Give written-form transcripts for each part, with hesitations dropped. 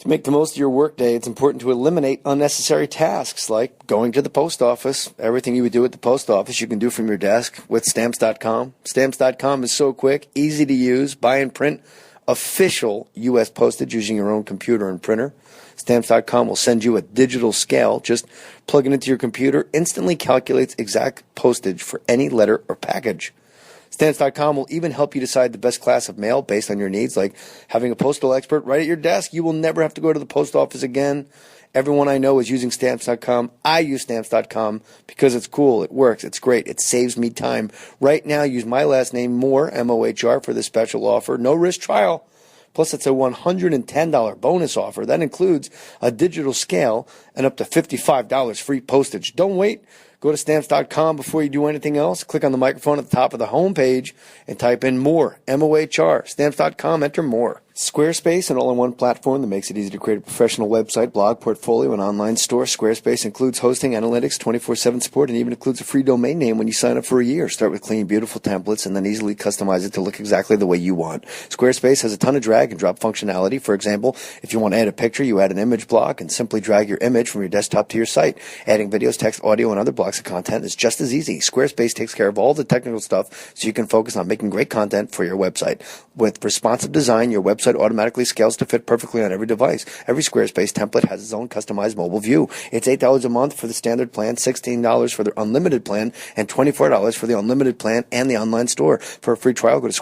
To make the most of your workday, it's important to eliminate unnecessary tasks like going to the post office. Everything you would do at the post office you can do from your desk with Stamps.com. Stamps.com is so quick, easy to use, buy and print official U.S. postage using your own computer and printer. Stamps.com will send you a digital scale. Just plug it into your computer, instantly calculates exact postage for any letter or package. Stamps.com will even help you decide the best class of mail based on your needs, like having a postal expert right at your desk. You will never have to go to the post office again. Everyone I know is using Stamps.com. I use Stamps.com because it's cool, it works, it's great, it saves me time. Right now, use my last name, Mohr, M-O-H-R, for this special offer. No risk trial. Plus, it's a $110 bonus offer. That includes a digital scale and up to $55 free postage. Don't wait. Go to Stamps.com before you do anything else. Click on the microphone at the top of the homepage and type in Mohr, M-O-H-R. Stamps.com, enter Mohr. Squarespace, an all-in-one platform that makes it easy to create a professional website, blog, portfolio, and online store. Squarespace includes hosting, analytics, 24/7 support, and even includes a free domain name when you sign up for a year. Start with clean, beautiful templates and then easily customize it to look exactly the way you want. Squarespace has a ton of drag and drop functionality. For example, if you want to add a picture, you add an image block and simply drag your image from your desktop to your site. Adding videos, text, audio, and other blocks of content is just as easy. Squarespace takes care of all the technical stuff so you can focus on making great content for your website. With responsive design, your website automatically scales to fit perfectly on every device. Every Squarespace template has its own customized mobile view. It's $8 a month for the standard plan, $16 for the unlimited plan, and $24 for the unlimited plan and the online store. For a free trial, go to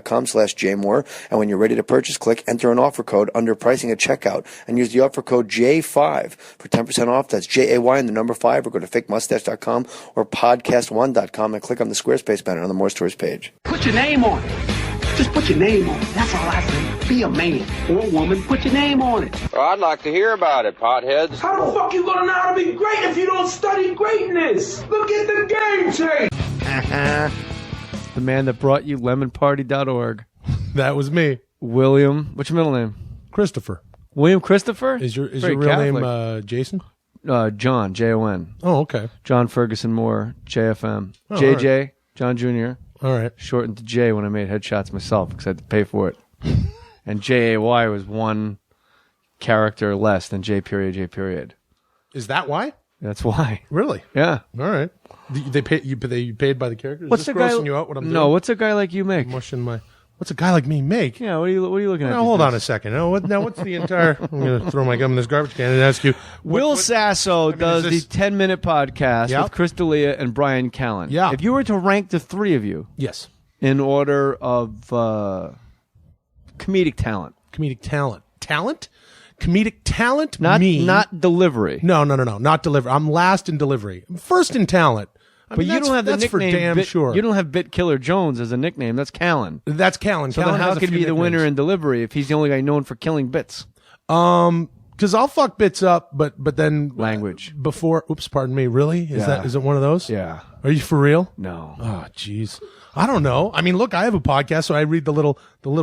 squarespace.com/jmohr, and when you're ready to purchase, click enter an offer code under pricing at checkout and use the offer code J5 for 10% off. That's J-A-Y and the number 5, or go to fakemustache.com or podcast1.com and click on the Squarespace banner on the Mohr Stores page. Put your name on it. Just put your name on it. That's all I say. Be a man or a woman. Put your name on it. Well, I'd like to hear about it, potheads. How the fuck you gonna know how to be great if you don't study greatness? Look at the game change. The man that brought you lemonparty.org. That was me. William, what's your middle name? Christopher. William Christopher? Is your Very real Catholic. name Jason? John, Jon. Oh, okay. John Ferguson Mohr, JFM. Oh, JJ, right. John Jr. All right. Shortened to J when I made headshots myself because I had to pay for it. And JAY was one character less than J period. Is that why? That's why. Really? Yeah. All right. They pay you. They paid by the characters. What's Is this the guy? grossing you out? What I'm doing? No. What's a guy like you make? Mushing my. What's a guy like me make? Yeah. What are you looking at? Now hold on a second. Now what's the entire? I'm gonna throw my gum in this garbage can and ask you. Will Sasso does is this- the 10-minute podcast Yep. with Chris D'Elia and Brian Callen. Yeah. If you were to rank the three of you Yes. in order of comedic talent, Comedic talent. Talent. Comedic talent. not delivery. No. Not delivery. I'm last in delivery. I'm first in talent. But you don't have the that's nickname. for damn Bit, sure. You don't have Bit Killer Jones as a nickname. That's Callen. That's Callen. So Callen then how has a could he few be the winner nicknames. in delivery if he's the only guy known for killing bits? Because I'll fuck bits up, but then Language. before. Oops, pardon me. Really? Is it one of those? Yeah. Are you for real? No. Oh, jeez. I don't know. I mean, look, I have a podcast, so I read the little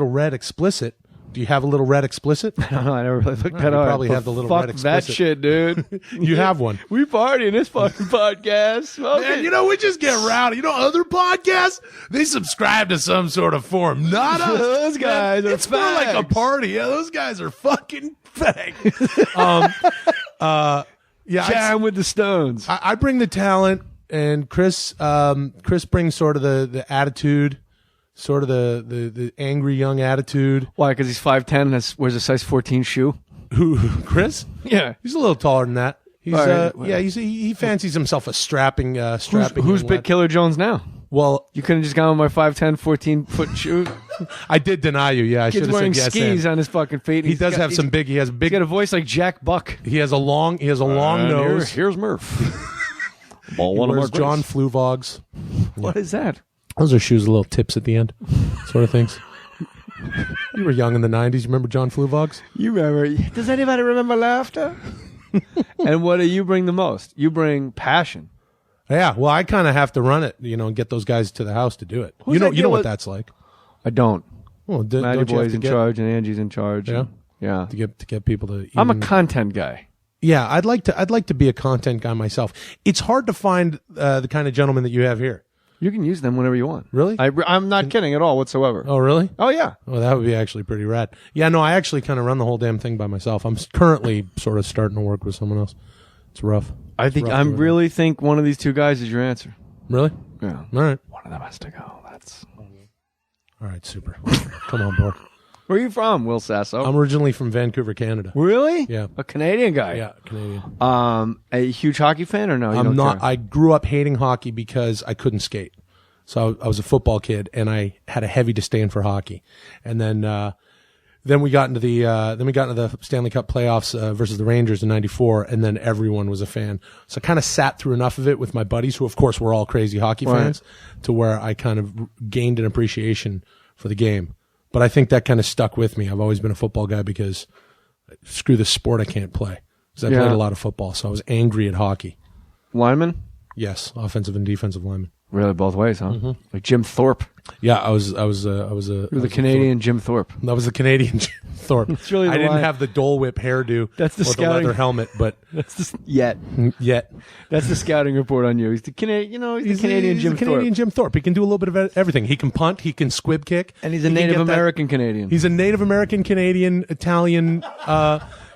red explicit. Do you have a little red explicit? I don't know. I never really looked that you up. probably But have the little fuck red that explicit. shit, dude. You have one. We party in this fucking podcast. Man, we just get rowdy. Other podcasts, they subscribe to some sort of form. Not us. Those guys are It's more like a fags. party. Yeah, those guys are fucking fag. Yeah, Jam with the Stones. I bring the talent, and Chris brings sort of the attitude, sort of the angry young attitude. Why? Because he's 5'10" and wears a size 14 shoe? Who, Chris? Yeah. He's a little taller than that. He's All right. yeah, he fancies himself a strapping Who's young Bit lad. Killer Jones now? Well, You couldn't just gone with my 5'10", 14-foot shoe? I did deny you. Yeah, I should Kid's have wearing said yes. skis on his fucking feet. He does have some big. He has He's big. got a voice like Jack Buck. He has a long nose. Here's Murph. Ball He one of wears our John greats. Fluvogs. What is that? Those are shoes with little tips at the end, sort of things. You were young in the 90s. You remember John Fluvogs? You remember? Does anybody remember laughter? And what do you bring the most? You bring passion. Yeah. Well, I kind of have to run it, and get those guys to the house to do it. Who's You know that kid what with- that's like. I don't. Well, Matty don't you have Boy's to in get, charge and Angie's in charge. Yeah? Yeah. to get people to. I'm a even- content guy. Yeah, I'd like to be a content guy myself. It's hard to find the kind of gentleman that you have here. You can use them whenever you want. Really? I'm not kidding at all whatsoever. Oh, really? Oh, yeah. Oh, that would be actually pretty rad. Yeah, no, I actually kind of run the whole damn thing by myself. I'm currently sort of starting to work with someone else. It's rough. I really think one of these two guys is your answer. Really? Yeah. All right. One of them has to go. That's All right, super. Come on board. Where are you from, Will Sasso? I'm originally from Vancouver, Canada. Really? Yeah. A Canadian guy? Yeah, Canadian. A huge hockey fan or no? I'm not. I grew up hating hockey because I couldn't skate. So I was a football kid, and I had a heavy disdain for hockey. And then we got into the Stanley Cup playoffs versus the Rangers in '94, and then everyone was a fan. So I kind of sat through enough of it with my buddies, who of course were all crazy hockey fans, to where I kind of gained an appreciation for the game. But I think that kind of stuck with me. I've always been a football guy because screw the sport I can't play. Because I played a lot of football, so I was angry at hockey. Lineman? Yes, offensive and defensive lineman. Really, both ways, huh? Mm-hmm. Like Jim Thorpe. Yeah, I was You're the Canadian Jim Thorpe. That was the Canadian Jim Thorpe. It's really I didn't line. have the Dole Whip hairdo. That's the or scouting. the leather helmet, but That's the yet. That's the scouting report on you. He's the Canadian. He's the Canadian Jim Canadian Thorpe. Jim Thorpe. He can do a little bit of everything. He can punt. He can squib kick, And he's a He can Native get that- American Canadian. He's a Native American Canadian, Italian.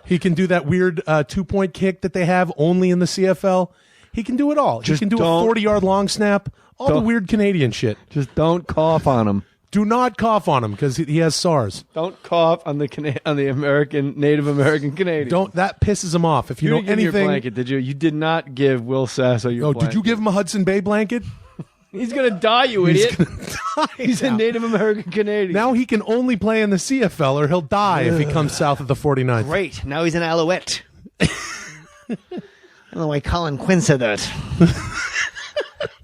He can do that weird 2-point kick that they have only in the CFL. He can do it all. Just he can do a don't- 40-yard long snap. All the weird Canadian shit. Just don't cough on him. Do not cough on him because he has SARS. Don't cough on the American Native American Canadian. Don't. That pisses him off. If you know didn't give me anything. your blanket, did you? You did not give Will Sasso your Oh, blanket. did you give him a Hudson Bay blanket? He's gonna die, you idiot. He's a Native American Canadian. Now he can only play in the CFL or he'll die if he comes south of the 49th. Great. Now he's an Alouette. I don't know why Colin Quinn said that.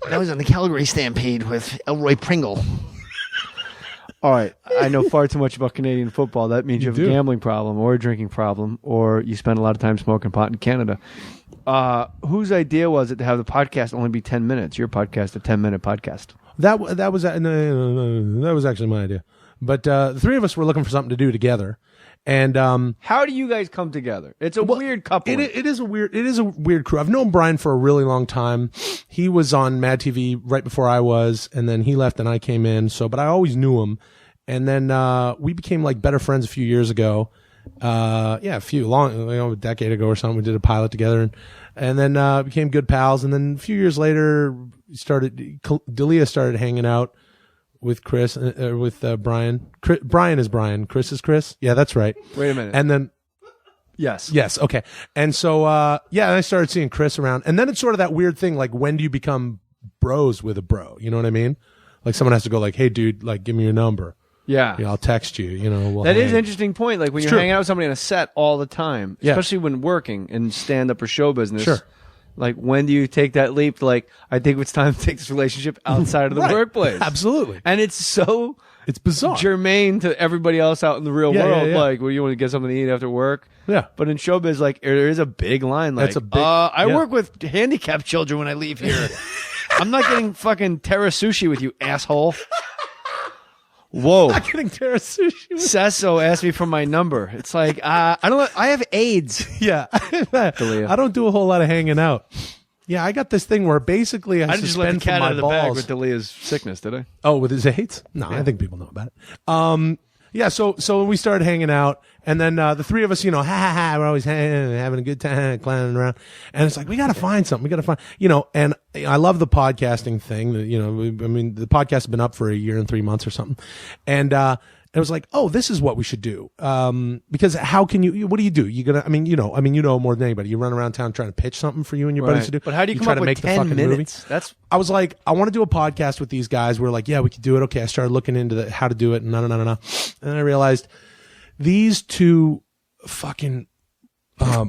Now he's on the Calgary Stampede with Elroy Pringle. All right, I know far too much about Canadian football. That means you have a gambling problem or a drinking problem or you spend a lot of time smoking pot in Canada. Whose idea was it to have the podcast only be 10 minutes? Your podcast, a 10-minute podcast. That was actually my idea. But the three of us were looking for something to do together. And How do you guys come together? It's a weird couple. it is a weird crew. I've known Brian for a really long time. He was on MADtv right before I was, and then he left and I came in. But I always knew him. And then we became like better friends a few years ago. A decade ago or something. We did a pilot together, and then became good pals. And then a few years later, Dalia started hanging out with Chris, with Brian. Brian is Brian. Chris is Chris. Yeah, that's right. Wait a minute. And then yes. Okay. And so, and I started seeing Chris around. And then it's sort of that weird thing, like, when do you become bros with a bro? You know what I mean? Like, someone has to go like, hey, dude, like, give me your number. Yeah. I'll text you, That is an interesting point. Like, when It's you're true. hanging out with somebody on a set all the time, Yeah. especially when working in stand-up or show business. Sure. Like, when do you take that leap? Like, I think it's time to take this relationship outside of the Right. workplace. Absolutely. And it's so It's bizarre. germane to everybody else out in the real Yeah, world. yeah. Like, well, you want to get something to eat after work? Yeah. But in showbiz, like, there is a big line. Like, That's a big- I yeah. work with handicapped children when I leave here. I'm not getting fucking terra sushi with you, asshole. Whoa. Not getting terra sushi. Sasso asked me for my number. It's like, I don't know. I have AIDS. Yeah. I don't do a whole lot of hanging out. Yeah, I got this thing where basically I just let the suspend cat from out my of the bag balls. with Delia's sickness, did I? Oh, with his AIDS? No, I think people know about it. Yeah, so we started hanging out, and then the three of us, we're always having a good time, clowning around, and it's like, we got to find something. We got to find, and I love the podcasting thing. The podcast has been up for a year and 3 months or something, and it was like, oh, this is what we should do. Because how can what do you do? You know more than anybody. You run around town trying to pitch something for you and your buddies to do. But how do you come try up to with make 10 the fucking minutes? movie? I was like, I want to do a podcast with these guys. We're like, yeah, we could do it. Okay, I started looking into how to do it. And and I realized these two fucking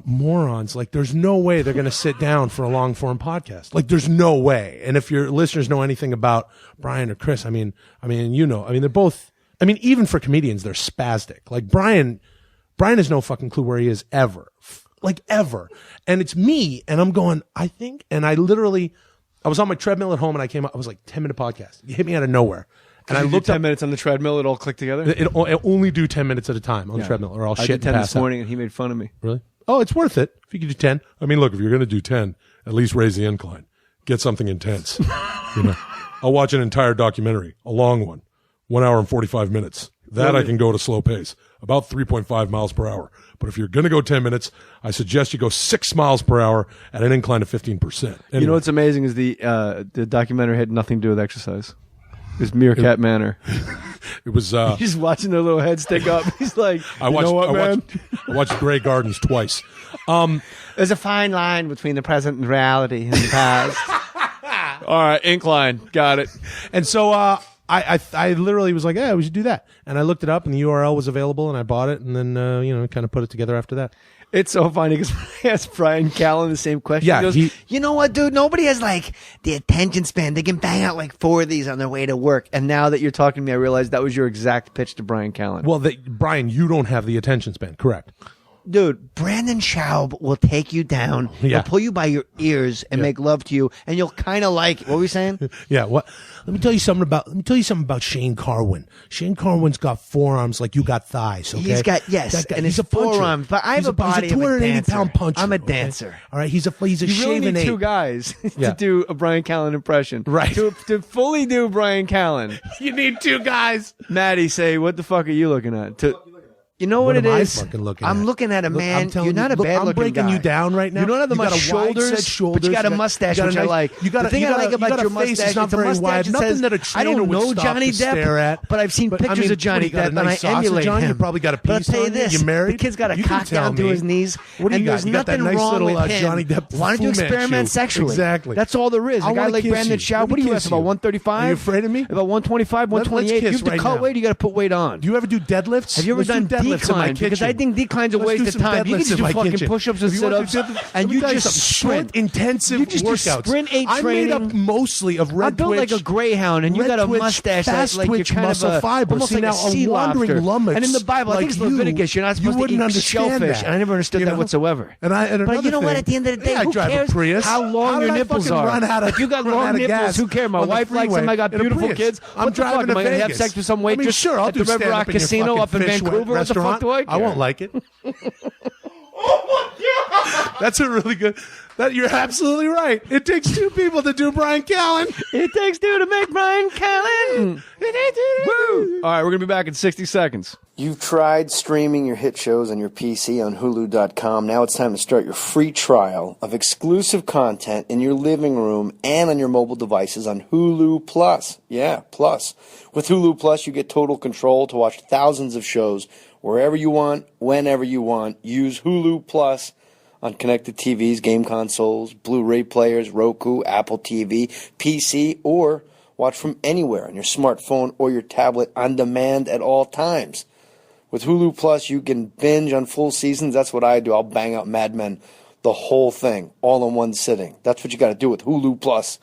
morons. Like, there's no way they're going to sit down for a long form podcast. Like, there's no way. And if your listeners know anything about Brian or Chris, they're both. Even for comedians, they're spastic. Like, Brian has no fucking clue where he is ever. Like, ever. And it's me, and I'm going, I was on my treadmill at home, and I came up, I was like, 10-minute podcast. You hit me out of nowhere. And I looked 10 up, minutes on the treadmill, it all clicked together? I only do 10 minutes at a time on the treadmill, or I'll I shit did and 10 pass this out. morning, and he made fun of me. Really? Oh, it's worth it. If you could do 10. Look, if you're going to do 10, at least raise the incline. Get something intense. I'll watch an entire documentary, a long one, 1 hour and 45 minutes. That I can go at a slow pace, about 3.5 miles per hour. But if you're going to go 10 minutes, I suggest you go 6 miles per hour at an incline of 15%. Anyway. You know what's amazing is the documentary had nothing to do with exercise. It was Meerkat Manor. It was. He's just watching their little heads stick up. He's like, I watched Grey Gardens twice. There's a fine line between the present and reality in the past. All right, incline, got it. And so I literally was like, yeah, we should do that. And I looked it up, and the URL was available, and I bought it, and then kind of put it together after that. It's so funny because I asked Brian Callen the same question. Yeah, he goes, You know what, dude? Nobody has like the attention span. They can bang out like 4 of these on their way to work. and now that you're talking to me, I realize that was your exact pitch to Brian Callen. Well, Brian, you don't have the attention span, correct? Dude, Brandon Schaub will take you down. Yeah. He'll pull you by your ears and make love to you, and you'll kind of like. What were we saying? Yeah. What? Let me tell you something about Shane Carwin. Shane Carwin's got forearms like you got thighs. Okay. He's got and he's he's a puncher. forearms, but I have a body He's a of a 280-pound puncher. I'm a okay? dancer. All right. He's a you really shaven need eight. 2 guys Yeah. to do a Brian Callen impression. Right. To fully do Brian Callen. You need 2 guys. Maddie, say, what the fuck are you looking at? You know what it am I is? fucking looking I'm at? looking at a Look, man. I'm telling You're not a you, look, bad I'm looking breaking guy. you down right now. You don't have the You much got a shoulders, wide-set shoulders. but you got a mustache, which I like. You got the thing I like about your face mustache is not it's a very mustache wide. that Nothing says, that a I trainer don't would know stop Johnny to stare Depp, at. but I've seen pictures of Johnny got a Depp, and I nice sausage emulate on you. him. You probably got a But I'll piece tell you on you. this: You married? the kid's got a You can cock tell down to me. his knees, What do you and got? there's You got that nothing nice wrong little with him. Johnny Depp Why don't you Fu Manchu. experiment sexually? Exactly. That's all there is. I A guy wanna like kiss Brandon you. Schaub. Let What me do you kiss have? About you. 135? Are you afraid of me? About 125, 128. kiss You have to right cut now. weight. You got to put weight on. Do you ever do deadlifts? Have you ever Let's done do deadlifts in my declines? Because I kitchen. think declines a Let's do waste of some time. You can deadlifts just in do my fucking kitchen. push-ups and If you want to sit-ups, do deadlifts, and let me you tell just something. sprint. Intensive You just do workouts. sprint 8 I'm made up training. mostly of red I'm built like twitch, a greyhound, and you red got a twitch, mustache fast like you're twitch kind muscle of a, fiber. almost See, like now, a sea a wandering lobster. lummox And in the Bible, I think it's like you, Leviticus. You're not supposed to wouldn't eat understand shellfish. that. And I never understood You that know? whatsoever. And But you know what? At the end of the day, I who drive cares a Prius. how long your nipples are? If you got long nipples, who cares? My wife likes them. I got beautiful kids. I'm What the fuck? driving Am I to going to have Vegas. sex with some I mean, waitress sure, I'll at do the River stand Rock up in your Casino fucking up in fish Vancouver? What the restaurant. fuck do I care? I won't like it. That's a really good. You're absolutely right. It takes 2 people to do Brian Callen. It takes 2 to make Brian Callen. Woo! All right, we're going to be back in 60 seconds. You've tried streaming your hit shows on your PC on Hulu.com. Now it's time to start your free trial of exclusive content in your living room and on your mobile devices on Hulu Plus. Yeah, Plus. With Hulu Plus, you get total control to watch thousands of shows wherever you want, whenever you want. Use Hulu Plus on connected TVs, game consoles, Blu-ray players, Roku, Apple TV, PC, or watch from anywhere on your smartphone or your tablet on demand at all times. With Hulu Plus, you can binge on full seasons. That's what I do. I'll bang out Mad Men, the whole thing, all in one sitting. That's what you got to do with Hulu Plus.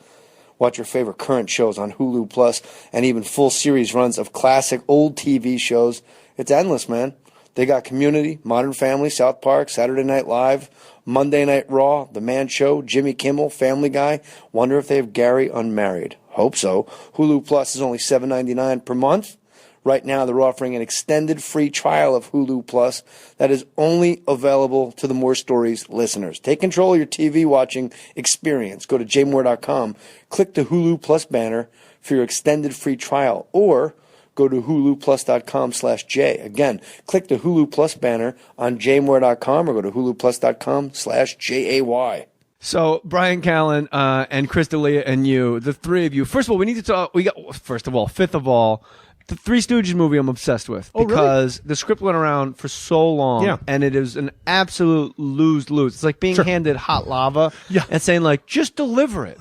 Watch your favorite current shows on Hulu Plus and even full series runs of classic old TV shows. It's endless, man. They got Community, Modern Family, South Park, Saturday Night Live, Monday Night Raw, The Man Show, Jimmy Kimmel, Family Guy. Wonder if they have Gary Unmarried. Hope so. Hulu Plus is only $7.99 per month. Right now, they're offering an extended free trial of Hulu Plus that is only available to the More Stories listeners. Take control of your TV watching experience. Go to jmoore.com, click the Hulu Plus banner for your extended free trial, or go to huluplus.com/J. Again, click the Hulu Plus banner on jmoore.com or go to huluplus.com/JAY. So Brian Callen and Chris D'Elia and you, the 3 of you. First of all, we need to talk. Fifth of all, the Three Stooges movie I'm obsessed with because the script went around for so long, and it is an absolute lose-lose. It's like being handed hot lava and saying, like, just deliver it.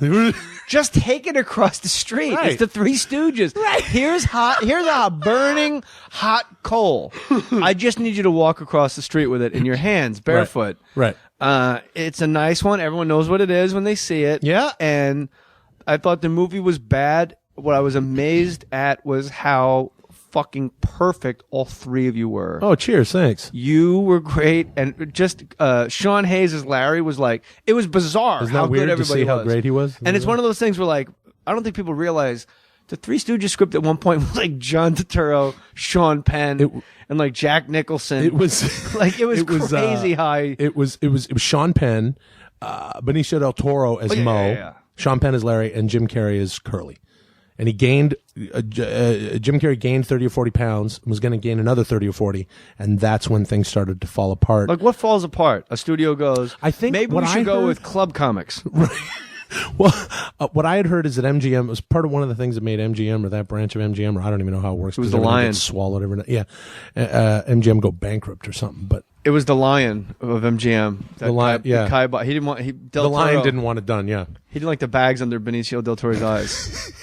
Just take it across the street. Right. It's the Three Stooges. Right. Here's a burning hot coal. I just need you to walk across the street with it in your hands, barefoot. Right. It's a nice one. Everyone knows what it is when they see it. Yeah. And I thought the movie was bad. What I was amazed at was how fucking perfect all 3 of you were. Oh, cheers. Thanks. You were great. And just Sean Hayes as Larry was like, it was bizarre. Isn't how that weird good to everybody see how was. great he was? And it's one of those things where, like, I don't think people realize the Three Stooges script at one point was like John Turturro, Sean Penn, and like Jack Nicholson. It was like it was crazy high. It was Sean Penn, Benicio del Toro as Mo, Sean Penn as Larry, and Jim Carrey as Curly. and he gained Jim Carrey gained 30 or 40 pounds and was going to gain another 30 or 40, and that's when things started to fall apart. Like, what falls apart? A studio goes, I think maybe we should go with club comics. Well, what I had heard is that MGM was part of one of the things that made MGM, or that branch of MGM, or I don't even know how it works. It was the Lion. Swallowed every night. Yeah. MGM go bankrupt or something, but it was the Lion of MGM. The Lion, yeah. He didn't want. The Lion didn't want it done. Yeah. He didn't like the bags under Benicio del Toro's eyes.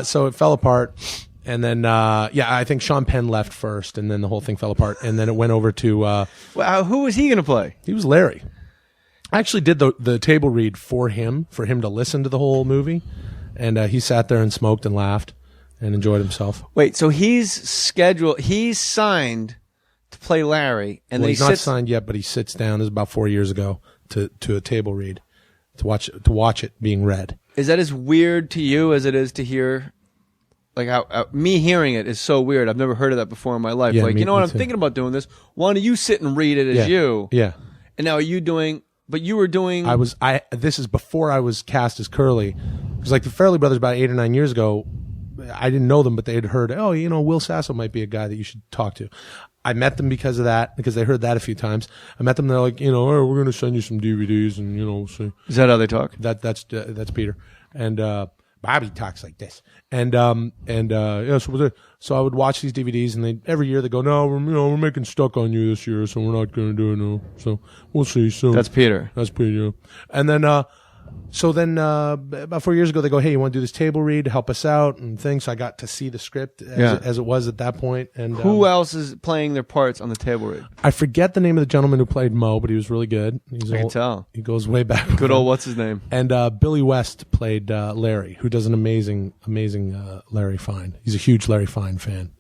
So it fell apart, and then I think Sean Penn left first, and then the whole thing fell apart, and then it went over to. Well, who was he going to play? He was Larry. I actually did the table read for him to listen to the whole movie, and he sat there and smoked and laughed and enjoyed himself. Wait, so he's signed to play Larry, and well, then he's not signed yet, but he sits down. This is about 4 years ago to a table read to watch it being read. Is that as weird to you as it is to hear? Like how me hearing it is so weird. I've never heard of that before in my life. Yeah, like, you know what? I'm too. thinking about doing this. Why don't you sit and read it as you? Yeah. And now are you doing? But you were doing. This is before I was cast as Curly. Because like the Farrelly brothers about 8 or 9 years ago, I didn't know them, but they had heard, Will Sasso might be a guy that you should talk to. I met them because of that, because they heard that a few times. I met them. They're like, hey, we're going to send you some DVDs, and so. Is that how they talk? That's Peter, and Bobby talks like this, and so I would watch these DVDs, and every year they go, no, we're making Stuck on You this year, so we're not going to do it now. So we'll see soon. That's Peter. Yeah. And then about 4 years ago, they go, hey, you want to do this table read, help us out and things. So I got to see the script as it was at that point. And who else is playing their parts on the table read? I forget the name of the gentleman who played Moe, but he was really good. I can tell. He goes way back. Good old what's his name? And Billy West played Larry, who does an amazing Larry Fine. He's a huge Larry Fine fan.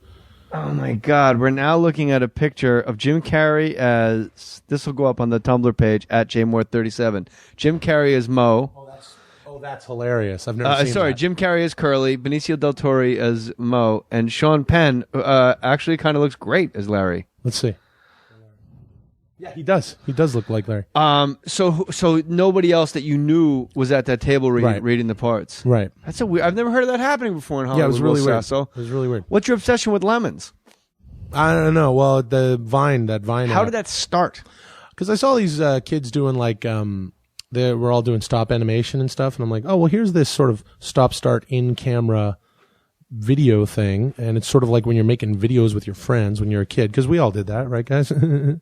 Oh my God! We're now looking at a picture of Jim Carrey as this will go up on the Tumblr page at JMoore37. Jim Carrey as Moe. That's hilarious. I've never seen that. Jim Carrey as Curly, Benicio del Toro as Moe, and Sean Penn actually kind of looks great as Larry. Let's see. Yeah, he does. He does look like Larry. So nobody else that you knew was at that table reading the parts. Right. That's weird. I've never heard of that happening before in Hollywood. Yeah, it was really weird. Sasso. It was really weird. What's your obsession with lemons? I don't know. Well, that Vine. How did that start? Because I saw these kids doing like they were all doing stop animation and stuff, and I'm like, oh well, here's this sort of stop-start in-camera video thing, and it's sort of like when you're making videos with your friends when you're a kid, because we all did that, right, guys? And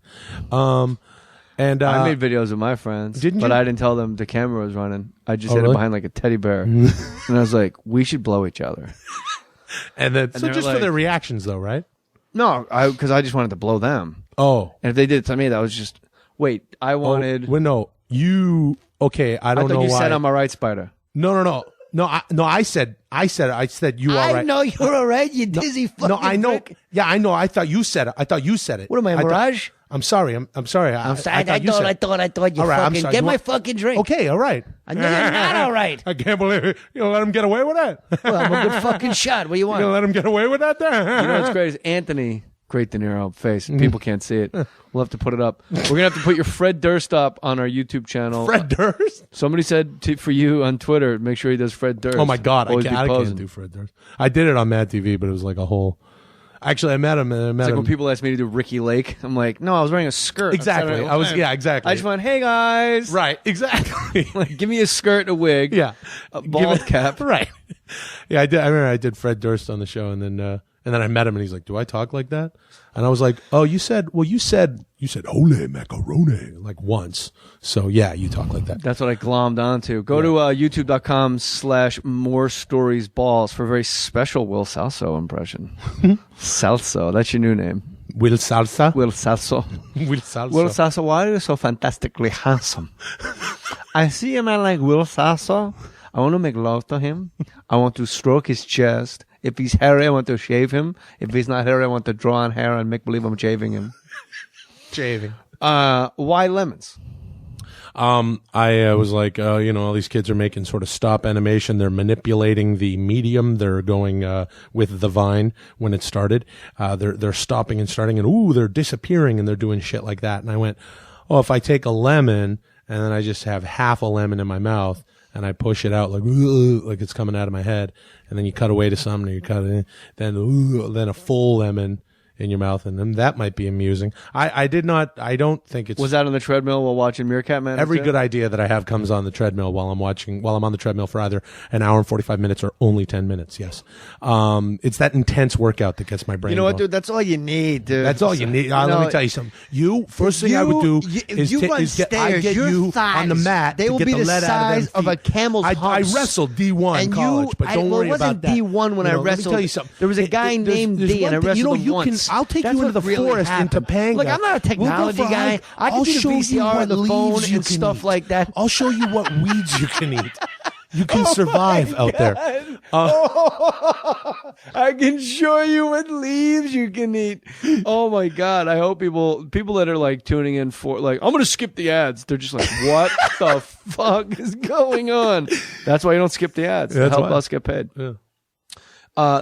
I made videos with my friends, didn't but you? I didn't tell them the camera was running. I just hid really? it behind like a teddy bear, and I was like, "We should blow each other." and so just for like, their reactions, though, right? No, because I just wanted to blow them. Oh, and if they did it to me, that was just wait. I wanted. Oh, well, no, you okay? I don't know why. You said I'm a right, Spider. No. I said you all right. I know you're all right, you dizzy fucking No, I know. prick. Yeah, I know. I thought you said it. What am I, a mirage? I'm sorry. I'm sorry. I thought you All right, I'm fucking sorry. get my fucking drink. Okay, all right. I know you're not all right. I can't believe it. You gonna let him get away with that? Well, I'm a good fucking shot. What do you You want? gonna let him get away with that? There? You know what's great is Anthony, great De Niro face. People can't see it. We'll have to put it up. We're gonna have to put your Fred Durst up on our YouTube channel. Fred Durst? Somebody said for you on Twitter, make sure he does Fred Durst. Oh my God, I Always be can't posing. do Fred Durst. I did it on MADtv, but it was like a whole. Actually, I met him. It's like when people ask me to do Ricky Lake, I'm like, no, I was wearing a skirt. Exactly. Exactly. I just went, hey guys, Right. Exactly. like, give me a skirt and a wig, Yeah. a bald cap, Right. Yeah, I did. I remember I did Fred Durst on the show, and then I met him, and he's like, "Do I talk like that?" And I was like, "Oh, you said holy macaroni like once, so yeah, you talk like that." That's what I glommed onto. Go to youtube.com/morestoriesballs for a very special Will Sasso impression. Salso, that's your new name. Will Salsa. Will Sasso. Will Salsa. Will Sasso, why are you so fantastically handsome? I see a man like Will Sasso. I want to make love to him. I want to stroke his chest. If he's hairy, I want to shave him. If he's not hairy, I want to draw on hair and make believe I'm shaving him. Shaving. Why lemons? I was like, all these kids are making sort of stop animation. They're manipulating the medium. They're going with the Vine when it started. They're stopping and starting, and they're disappearing, and they're doing shit like that. And I went, if I take a lemon and then I just have half a lemon in my mouth, and I push it out like it's coming out of my head, and then you cut away to something, or you cut it in, then a full lemon in your mouth, and then that might be amusing. I don't think it's... Was that on the treadmill while watching Meerkat Man? Every good idea that I have comes on the treadmill while I'm on the treadmill for either an hour and 45 minutes or only 10 minutes, yes. It's that intense workout that gets my brain You know what, going. dude? That's all you need, dude. That's all you need. Let me tell you something. First thing I would do is get you on the mat they will to get be the the lead out size of a camel's I humps. wrestled D1 in college, but don't worry about that. It wasn't D1 when I Let me wrestled. tell you something. There was a guy named D, and I wrestled him once. I'll take That's you into what the really forest in happened. Topanga. Look, I'm not a technology guy. I can do the VCR on the phone and stuff like that. I'll show you what weeds you can eat. You can survive out there. I can show you what leaves you can eat. Oh my God. I hope people that are like tuning in for like, I'm going to skip the ads. They're just like, what the fuck is going on? That's why you don't skip the ads. That's help why. us get paid. Yeah.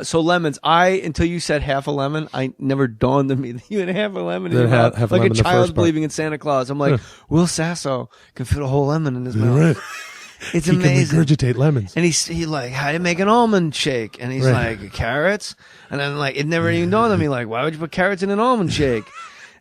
So lemons, until you said half a lemon, I never dawned on me that you had half a lemon in Then your mouth. half a Like lemon a in the child first part. believing in Santa Claus. I'm like, Will Sasso can fit a whole lemon in his mouth. Right. It's He can amazing. regurgitate lemons. And he like, how do you make an almond shake? And he's Right. like, carrots? And then like, it never even dawned on me, like, why would you put carrots in an almond shake?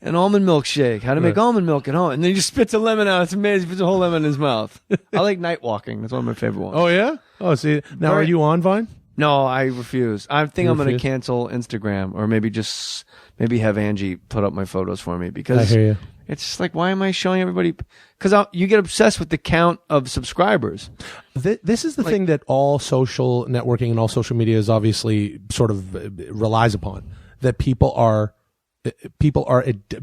An almond milk shake. How to make almond milk at home. And then he just spits a lemon out. It's amazing. He puts a whole lemon in his mouth. I like night walking. That's one of my favorite ones. Oh, yeah? Oh, see. Now, are you on Vine? No, I refuse. I think I'm going to refuse? cancel Instagram, or maybe have Angie put up my photos for me, because I hear you. it's just like, why am I showing everybody? Because you get obsessed with the count of subscribers. This is the thing that all social networking and all social media is obviously sort of relies upon, that people are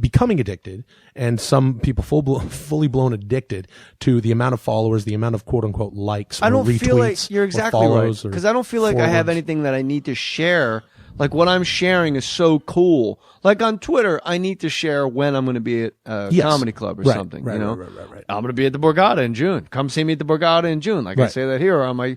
becoming addicted, and some people fully blown addicted to the amount of followers, the amount of quote unquote likes. I don't feel like retweets you're or exactly right, follows or because I don't feel like I have forwards. anything that I need to share. Like what I'm sharing is so cool. Like on Twitter, I need to share when I'm going to be at a Yes. comedy club or Right, something. right, you know, right. I'm going to be at the Borgata in June. Come see me at the Borgata in June. Like I Right. say that here on my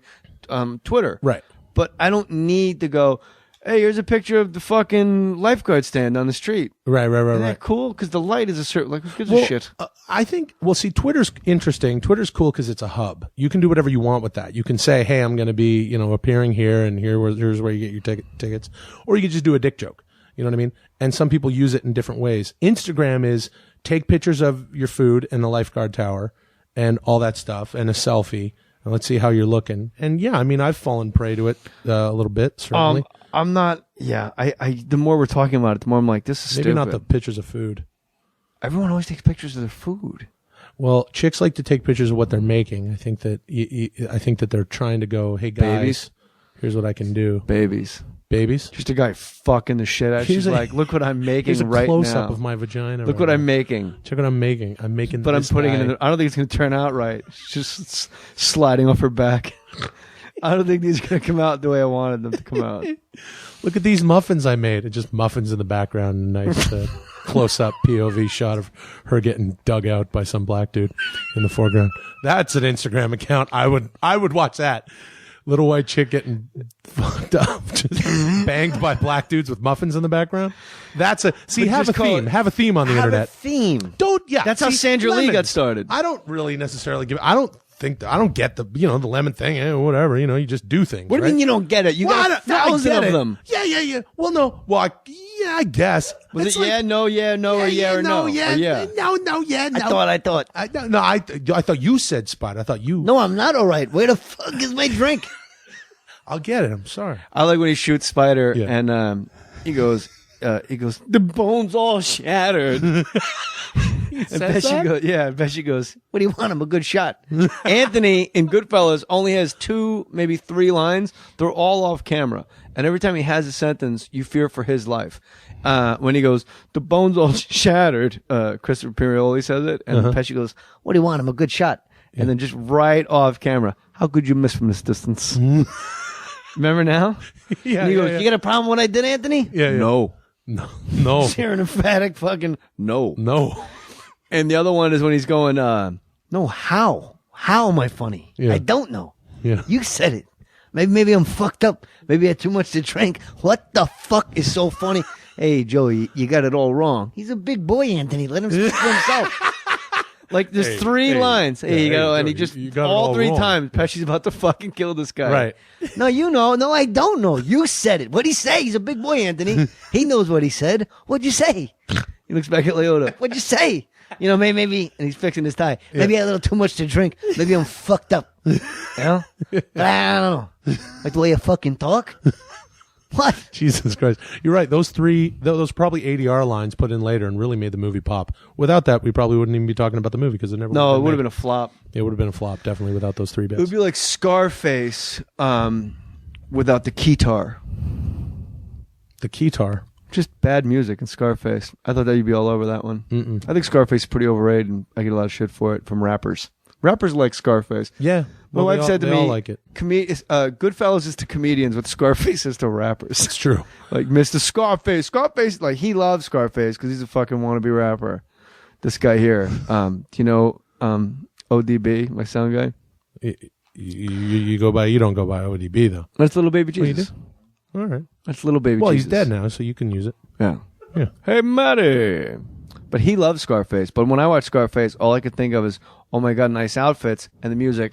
Twitter. Right. But I don't need to go, hey, here's a picture of the fucking lifeguard stand on the street. Right. Isn't that cool? Because the light is a certain, like, who gives a shit? I think, see, Twitter's interesting. Twitter's cool because it's a hub. You can do whatever you want with that. You can say, hey, I'm going to be, appearing here, and here's where you get your tickets. Or you could just do a dick joke. You know what I mean? And some people use it in different ways. Instagram is take pictures of your food in the lifeguard tower and all that stuff, and a selfie. And let's see how you're looking. And yeah, I mean, I've fallen prey to it a little bit, certainly. I'm not. Yeah, I. The more we're talking about it, the more I'm like, this is Maybe stupid. not the pictures of food. Everyone always takes pictures of their food. Well, chicks like to take pictures of what they're making. I think that I think that they're trying to go, hey guys, Babies. here's what I can do. Babies. Just a guy fucking the shit out. She's like, look what I'm making here's a right close now. up of my vagina. Look right what now. I'm making. Check what I'm making. I'm making. But I'm this putting guy. it in. I don't think it's going to turn out right. She's just sliding off her back. I don't think these are going to come out the way I wanted them to come out. Look at these muffins I made. It's just muffins in the background. And nice close up POV shot of her getting dug out by some black dude in the foreground. That's an Instagram account. I would watch that. Little white chick getting fucked up, just banged by black dudes with muffins in the background. Have a theme. Have a theme on the internet. Have a theme. That's how Sandra Lee got started. I don't really necessarily I don't get the the lemon thing. Whatever. You just do things. What do you mean you don't get it? You got 1,000 of them. Yeah. Well, no. Well, I guess. Was It's it yeah, no, yeah, no, or yeah, or no? yeah, Or yeah. no, yeah, no. I thought. I thought you said spot. I thought you. No, I'm not all right. Where the fuck is my drink? I'll get it. I'm sorry. I like when he shoots Spider Yeah. and he goes, the bone's all shattered. And Pesci goes, what do you want? I'm a good shot. Anthony in Goodfellas only has 2, maybe 3 lines. They're all off camera. And every time he has a sentence, you fear for his life. When he goes, the bone's all shattered, Christopher Imperioli says it. And Pesci goes, what do you want? I'm a good shot. And then just right off camera, how could you miss from this distance? Remember now? Yeah. And he goes, you got a problem with what I did, Anthony? Yeah. No. Hear an emphatic fucking No. And the other one is when he's going, no. How? How am I funny? Yeah. I don't know. Yeah. You said it. Maybe I'm fucked up. Maybe I had too much to drink. What the fuck is so funny? Hey, Joey, you got it all wrong. He's a big boy, Anthony. Let him speak for himself. Like there's Hey, three hey, lines. Here you go, and he just you got it all all three wrong. times. Pesci's about to fucking kill this guy. Right. No, you know. No, I don't know. You said it. What'd he say? He's a big boy, Anthony. He knows what he said. What'd you say? He looks back at Leota. What'd you say? You know, maybe, and he's fixing his tie. Maybe I had a little too much to drink. Maybe I'm fucked up. You know? But I don't know. Like the way you fucking talk. What? Jesus Christ. You're right. Those probably ADR lines put in later and really made the movie pop. Without that, we probably wouldn't even be talking about the movie because it never No, it would have made. been a flop. It would have been a flop, definitely, without those three It bits. would be like Scarface without the keytar. The keytar. Just bad music in Scarface. I thought that you'd be all over that one. I think Scarface is pretty overrated, and I get a lot of shit for it from rappers. Rappers like Scarface. Yeah. My Well, wife said to they me, all like it. Goodfellas is to comedians what Scarface is to rappers. It's true. Like Mr. Scarface. Scarface, like he loves Scarface because he's a fucking wannabe rapper. This guy here. Do you know ODB, my sound guy? You go by. You don't go by ODB though. That's Little Baby Oh, you Jesus. All right. That's Little Baby Well, Jesus. he's dead now, so you can use it. Yeah. Yeah. Hey, Matty. But he loves Scarface. But when I watch Scarface, all I could think of is, oh my God, nice outfits. And the music.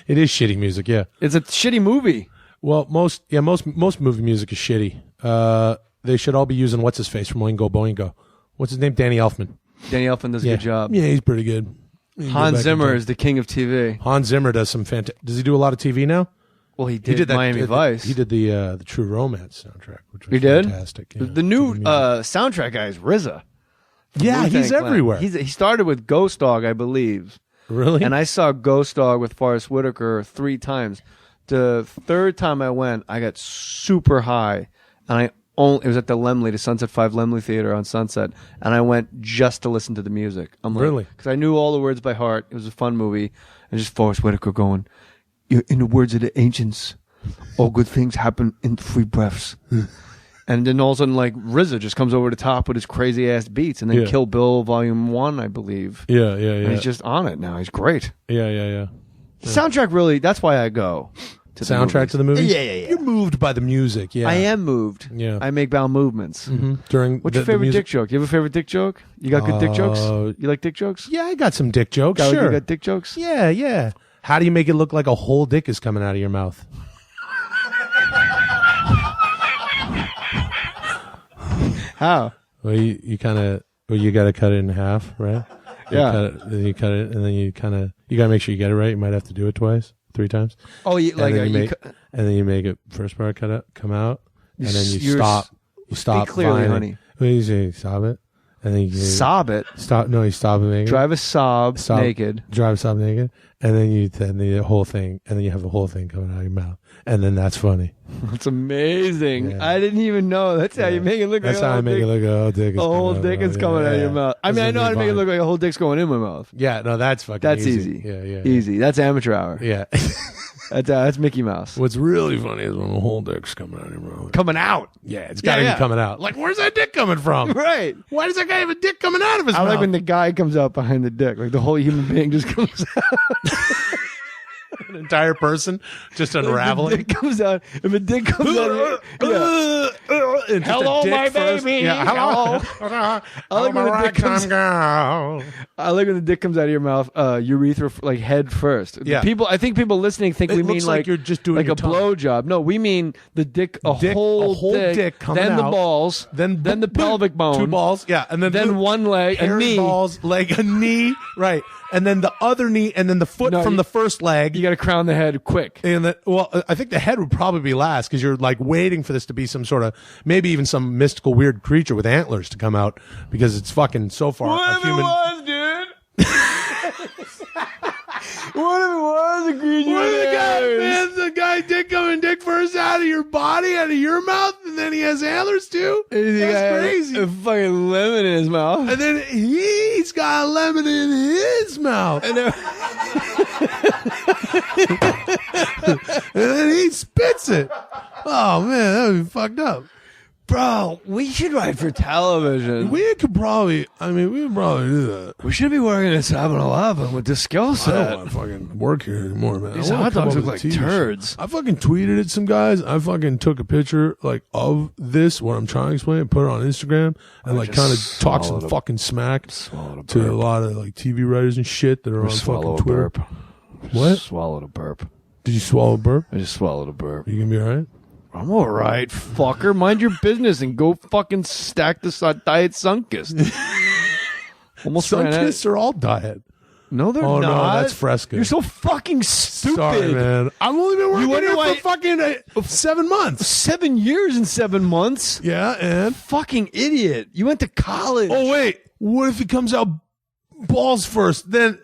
It is shitty music. Yeah. It's a shitty movie. Well, most movie music is shitty. They should all be using what's his face from Oingo Boingo. What's his name? Danny Elfman. Danny Elfman does a Yeah. good job. Yeah, he's pretty good. You can go Hans back Zimmer and is the king of TV. Hans Zimmer does some fantastic. Does he do a lot of TV now? Well, he did Miami Vice. He did the True Romance soundtrack, which was He did? fantastic. Yeah. The new To the music. soundtrack guy is RZA. Yeah, Wu-Tang he's Clan. everywhere. He started with Ghost Dog, I believe. Really? And I saw Ghost Dog with Forrest Whitaker 3 times. The third time I went, I got super high, and it was at the Lemley, the Sunset 5 Lemley Theater on Sunset, and I went just to listen to the music. I'm like, Really? because I knew all the words by heart. It was a fun movie, and just Forrest Whitaker going, in the words of the ancients, all good things happen in 3 breaths. And then all of a sudden, like, RZA just comes over the top with his crazy ass beats, and then Yeah. Kill Bill Volume 1, I believe. Yeah. And he's just on it now. He's great. Yeah. The soundtrack really, that's why I go to the Soundtrack movies. to the movie? Yeah. You're moved by the music, yeah. I am moved. Yeah. I make bowel movements. During What's your favorite dick joke? You have a favorite dick joke? You got good dick jokes? You like dick jokes? Yeah, I got some dick jokes, You sure. got dick jokes? Yeah. How do you make it look like a whole dick is coming out of your mouth? How? Well, you kind of, you got to cut it in half, right? Yeah. Then you cut it, and then you got to make sure you get it right. You might have to do it twice, 3 times. Oh, you, like, and, then you and then you make it first part come out, and then you you're stop. You stop. clearly, vining. honey. Well, you say stop it, and then you sob it. Stop. No, you stop it. Drive a sob Stop. naked. Drive sob naked, and then the whole thing, and then you have the whole thing coming out of your mouth, and then that's funny. That's amazing. Yeah. I didn't even know. That's how you make it look That's like how I make it look. A whole dick. a whole dick is coming out of your mouth. I mean, I know how to make it look like a whole dick's going in my mouth. Yeah, no, that's fucking. That's easy. Yeah. Easy. That's amateur hour. Yeah. That's Mickey Mouse. What's really funny is when a whole dick's coming out of your mouth. Coming out. Yeah, it's got to Yeah. be coming out. Like, where's that dick coming from? Right. Why does that guy have a dick coming out of his I mouth? like when the guy comes out behind the dick. Like the whole human being just comes out. An entire person just unraveling. If a dick comes out. If a dick comes out. It's just Hello, a dick my first. baby. Yeah, hello. I like when the dick comes. girl. I like when the dick comes out of your mouth, urethra, like head first. Yeah. I think people listening think It we looks mean like you're just doing like your a tongue. blow job. No, we mean the dick, a whole dick coming then the out, balls, then the pelvic bone, 2 balls, yeah, and then one leg, a hairy knee. balls, leg, a knee, right, and then the other knee, and then the foot No, from you- the first leg. You got to crown the head quick. And I think the head would probably be last because you're like waiting for this to be some sort of maybe even some mystical weird creature with antlers to come out because it's fucking so far a human. dude? What if it was a creature? What with the guy, antlers? man? The guy dick coming dick first out of your body, out of your mouth, and then he has antlers too. And the guy That's has crazy. A fucking lemon in his mouth. And then he's got a lemon in his mouth. And then- And then he spits it. Oh man, that would be fucked up. Bro, we should write for television. We could probably do that. We should be working at 7-Eleven with this skill I set. don't want to fucking work here anymore, man. These I wanna hot come dogs up look with like a TV show. turds. I fucking tweeted at some guys. I fucking took a picture like of this, what I'm trying to explain, and put it on Instagram, and like kind of talk some fucking smack to a lot of like TV writers and shit that are on fucking Twitter. Burp. What? Swallowed a burp. Did you swallow a burp? I just swallowed a burp. You gonna be all right? I'm all right, fucker. Mind your business and go fucking stack the Diet Sunkist. Almost ran out. Sunkist are all diet. No, they're Oh not. no, that's Fresca. You're so fucking stupid. Sorry, man. I've only been working wonder here why- for fucking 7 months. 7 years and 7 months. Yeah, and Fucking idiot. You went to college. oh wait, what if he comes out balls first, then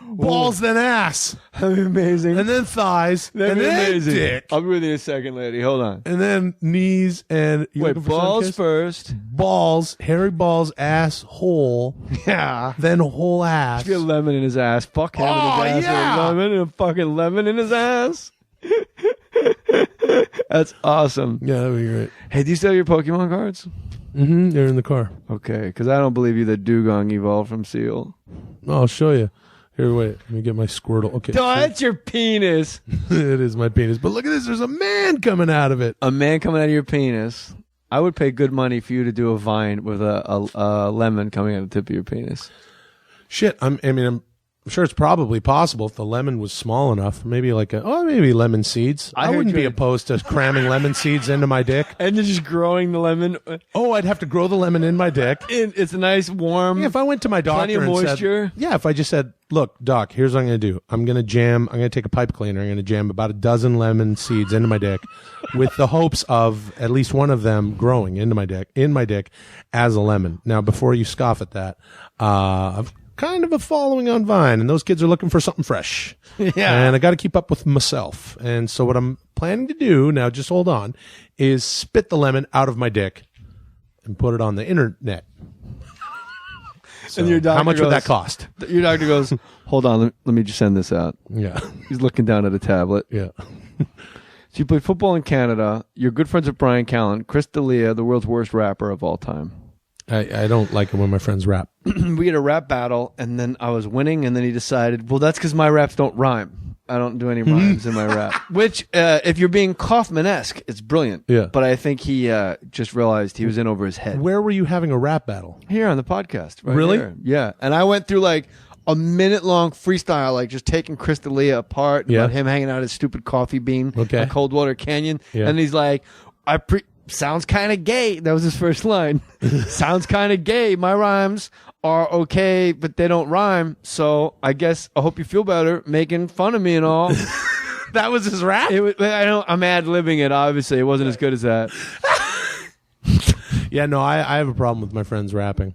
balls, then ass, That'd be amazing. and then thighs, That'd and be then amazing. dick, I'll be with you in a second, lady. Hold on. and then knees, and you Wait, looking for balls Sunkist? first. balls, hairy balls, ass, hole, Yeah. then whole ass. Get a lemon in his ass. Fuck him Oh, in his ass. yeah. A lemon and a fucking lemon in his ass. That's awesome. Yeah, that'd be great. Hey, do you still have your Pokemon cards? Mm-hmm. They're in the car. Okay, because I don't believe you that Dugong evolved from Seal. Oh, I'll show you. Here, wait. Let me get my Squirtle. Okay. No, that's your penis. It is my penis. But look at this. There's a man coming out of it. A man coming out of your penis. I would pay good money for you to do a vine with a lemon coming out of the tip of your penis. Shit. I'm sure it's probably possible if the lemon was small enough. Maybe maybe lemon seeds. I I heard wouldn't be you- opposed to cramming lemon seeds into my dick. And you're just growing the lemon. Oh, I'd have to grow the lemon in my dick. It's a nice, warm. If I went to my doctor Plenty of and moisture. said, if I just said, look, doc, here's what I'm going to do. I'm going to take a pipe cleaner. I'm going to jam about a dozen lemon seeds into my dick with the hopes of at least one of them growing in my dick as a lemon. Now, before you scoff at that, I've kind of a following on Vine, and those kids are looking for something fresh. Yeah. And I got to keep up with myself. And so what I'm planning to do, now just hold on, is spit the lemon out of my dick and put it on the internet. So And your doctor how much would that goes- cost? Your doctor goes, hold on, let me just send this out. Yeah. He's looking down at a tablet. Yeah. So you played football in Canada. You're good friends with Brian Callen, Chris D'Elia, the world's worst rapper of all time. I don't like it when my friends rap. We had a rap battle, and then I was winning, and then he decided, well, that's because my raps don't rhyme. I don't do any rhymes in my rap. Which, if you're being Kaufman-esque, it's brilliant. Yeah. But I think he just realized he was in over his head. Where were you having a rap battle? Here on the podcast. Right Really? here. Yeah. And I went through like a minute-long freestyle, like just taking Chris D'Elia apart, Yeah. about him hanging out his stupid coffee bean Okay. at Coldwater Canyon. Yeah. And he's like, sounds kind of gay. That was his first line. Sounds kind of gay. My rhymes are okay, but they don't rhyme. So I guess I hope you feel better making fun of me and all. That was his rap? I'm ad-libbing it, obviously. It wasn't as good as that. Yeah, no, I have a problem with my friends rapping.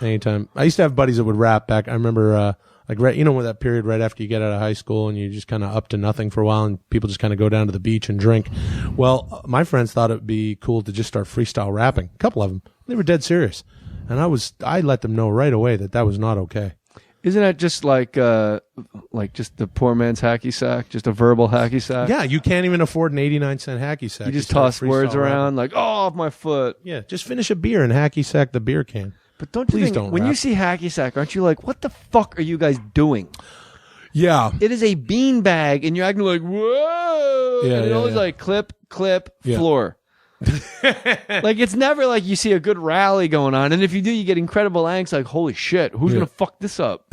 Anytime. I used to have buddies that would rap back. I remember, with that period right after you get out of high school and you're just kind of up to nothing for a while and people just kind of go down to the beach and drink. Well, my friends thought it would be cool to just start freestyle rapping. A couple of them. They were dead serious. And I let them know right away that was not okay. Isn't that just like just the poor man's hacky sack? Just a verbal hacky sack? Yeah, you can't even afford an 89-cent hacky sack. You just start toss words freestyle around rapping. like, oh, off my foot. Yeah, just finish a beer and hacky sack the beer can. But don't you Please think, don't when rap. you see hacky sack, aren't you like, what the fuck are you guys doing? Yeah. It is a bean bag, and you're acting like, whoa. Yeah, and it yeah, always yeah. like clip, Yeah. floor. Like, it's never like you see a good rally going on. And if you do, you get incredible angst, like, holy shit, who's Yeah. going to fuck this up?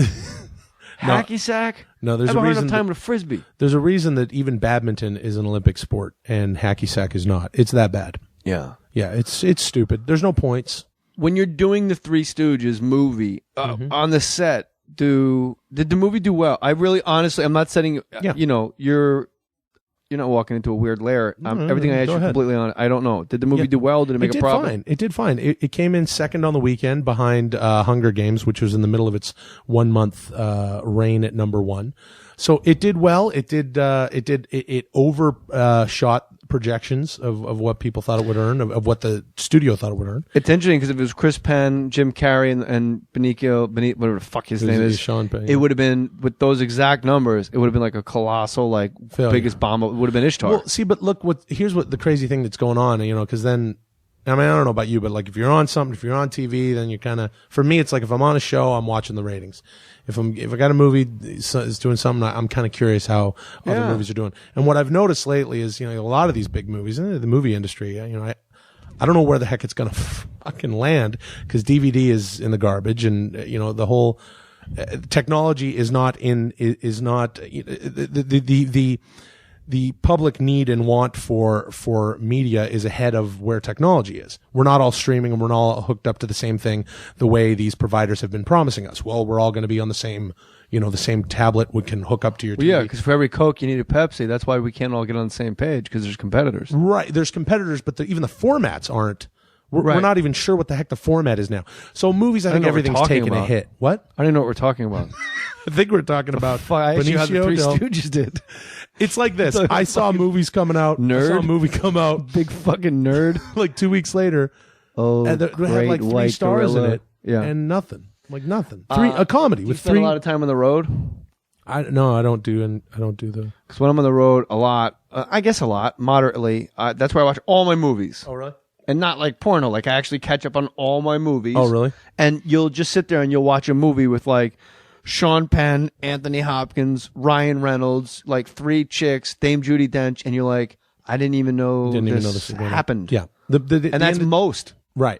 Hacky sack? No, there's I have a a hard reason enough time that- with a frisbee. There's a reason that even badminton is an Olympic sport and hacky sack is not. It's that bad. Yeah. Yeah, it's stupid. There's no points. When you're doing the Three Stooges movie on the set, did the movie do well? I really, honestly, I'm not setting. Yeah. You're not walking into a weird lair. Everything I asked go you ahead. completely on. I don't know. Did the movie Yeah. do well? Did it make a profit? Fine. It did fine. It came in second on the weekend behind Hunger Games, which was in the middle of its 1 month reign at number one. So it did well. It overshot projections of what people thought it would earn, of what the studio thought it would earn. It's interesting because if it was Chris Penn, Jim Carrey, and Benicio, whatever the fuck his name is, Sean Penn. it would have been, with those exact numbers, it would have been like a colossal, like, Failure. biggest bomb. It would have been Ishtar. Well, see, but look, here's what the crazy thing that's going on, because then I mean, I don't know about you, but like if you're on something, if you're on TV, then you kind of, for me, it's like if I'm on a show, I'm watching the ratings. If I got a movie is doing something, I'm kind of curious how other movies are doing. And what I've noticed lately is, a lot of these big movies in the movie industry, I don't know where the heck it's going to fucking land because DVD is in the garbage and, the whole technology is not the public need and want for media is ahead of where technology is. We're not all streaming and we're not all hooked up to the same thing the way these providers have been promising us. Well, we're all going to be on the same, the same tablet we can hook up to your TV. Well, yeah, because for every Coke you need a Pepsi. That's why we can't all get on the same page because there's competitors. Right. There's competitors, but even the formats aren't. We're not even sure what the heck the format is now. So movies, I think everything's taken a hit. What? I don't even know what we're talking about. I think we're talking about I actually how the Three Stooges did. It's like this. I saw movies coming out. Nerd. I saw a movie come out. Big fucking nerd. Like 2 weeks later. Oh, and it had like 3 stars gorilla. in it. Yeah. And nothing. Like nothing. A comedy you with spend 3. a lot of time on the road? I don't do the. Because when I'm on the road a lot, I guess a lot, moderately, that's where I watch all my movies. Oh, really? And not like porno. Like I actually catch up on all my movies. Oh, really? And you'll just sit there and you'll watch a movie with like Sean Penn, Anthony Hopkins, Ryan Reynolds, like 3 chicks, Dame Judi Dench, and you're like, I didn't even know this happened. Yeah. And that's most. Right.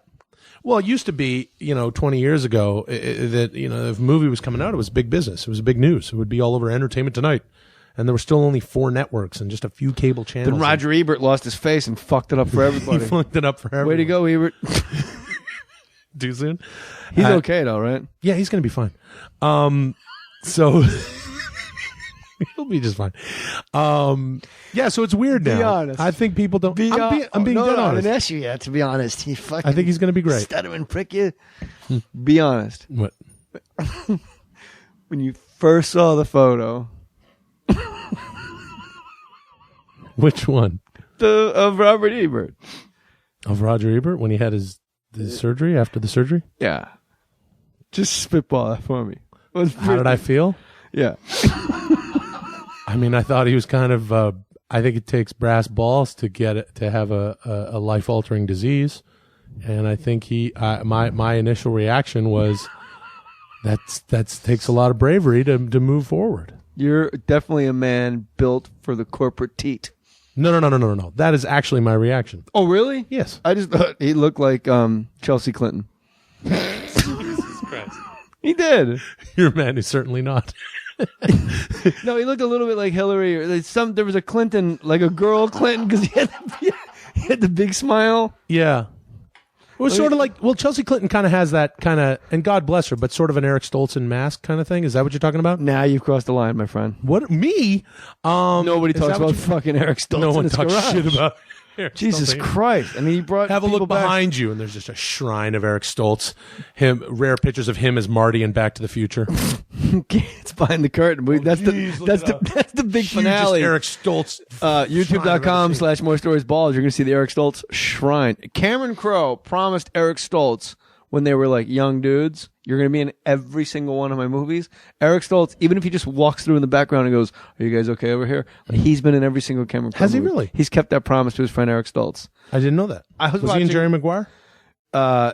Well, it used to be, 20 years ago that, if a movie was coming out, it was big business. It was big news. It would be all over Entertainment Tonight. And there were still only 4 networks and just a few cable channels. Then Roger Ebert lost his face and fucked it up for everybody. He fucked it up for everybody. Way to go, Ebert. Too soon? He's okay, though, right? Yeah, he's going to be fine. So he'll be just fine. Yeah, so it's weird now. Be honest. I think people don't. I'm being dead honest. I didn't ask you yet, to be honest. You fucking I think he's going to be great. stuttering prick you. Be honest. What? When you first saw the photo Which one? Of Robert Ebert. Of Roger Ebert when he had his surgery, after the surgery? Yeah. Just spitball that for me. How did I feel? Yeah. I mean, I thought he was kind of, I think it takes brass balls to have a life-altering disease. And I think my initial reaction was, that takes a lot of bravery to move forward. You're definitely a man built for the corporate teat. No. That is actually my reaction. Oh, really? Yes. I just thought he looked like Chelsea Clinton. Jesus Christ. He did. Your man is certainly not. No, he looked a little bit like Hillary. There was a Clinton, like a girl Clinton, because he had the big smile. Yeah. It was sort of like, Chelsea Clinton kind of has that kind of, and God bless her, but sort of an Eric Stoltz mask kind of thing. Is that what you're talking about? Now you've crossed the line, my friend. What? Me? Nobody talks about fucking Eric Stoltz. No one in his talks garage. shit about Eric Jesus Stoltz. Christ. I mean, he brought Have a people look back. behind you, and there's just a shrine of Eric Stoltz. Rare pictures of him as Marty in Back to the Future. It's behind the curtain. That's the big finale. Eric Stoltz. YouTube.com/More Stories Balls. You're going to see the Eric Stoltz shrine. Cameron Crowe promised Eric Stoltz when they were like young dudes, you're going to be in every single one of my movies. Eric Stoltz, even if he just walks through in the background and goes, "Are you guys okay over here?" Like, he's been in every single Cameron Crowe Has he movie. really? He's kept that promise to his friend Eric Stoltz. I didn't know that. Was he in Jerry Maguire? Yeah.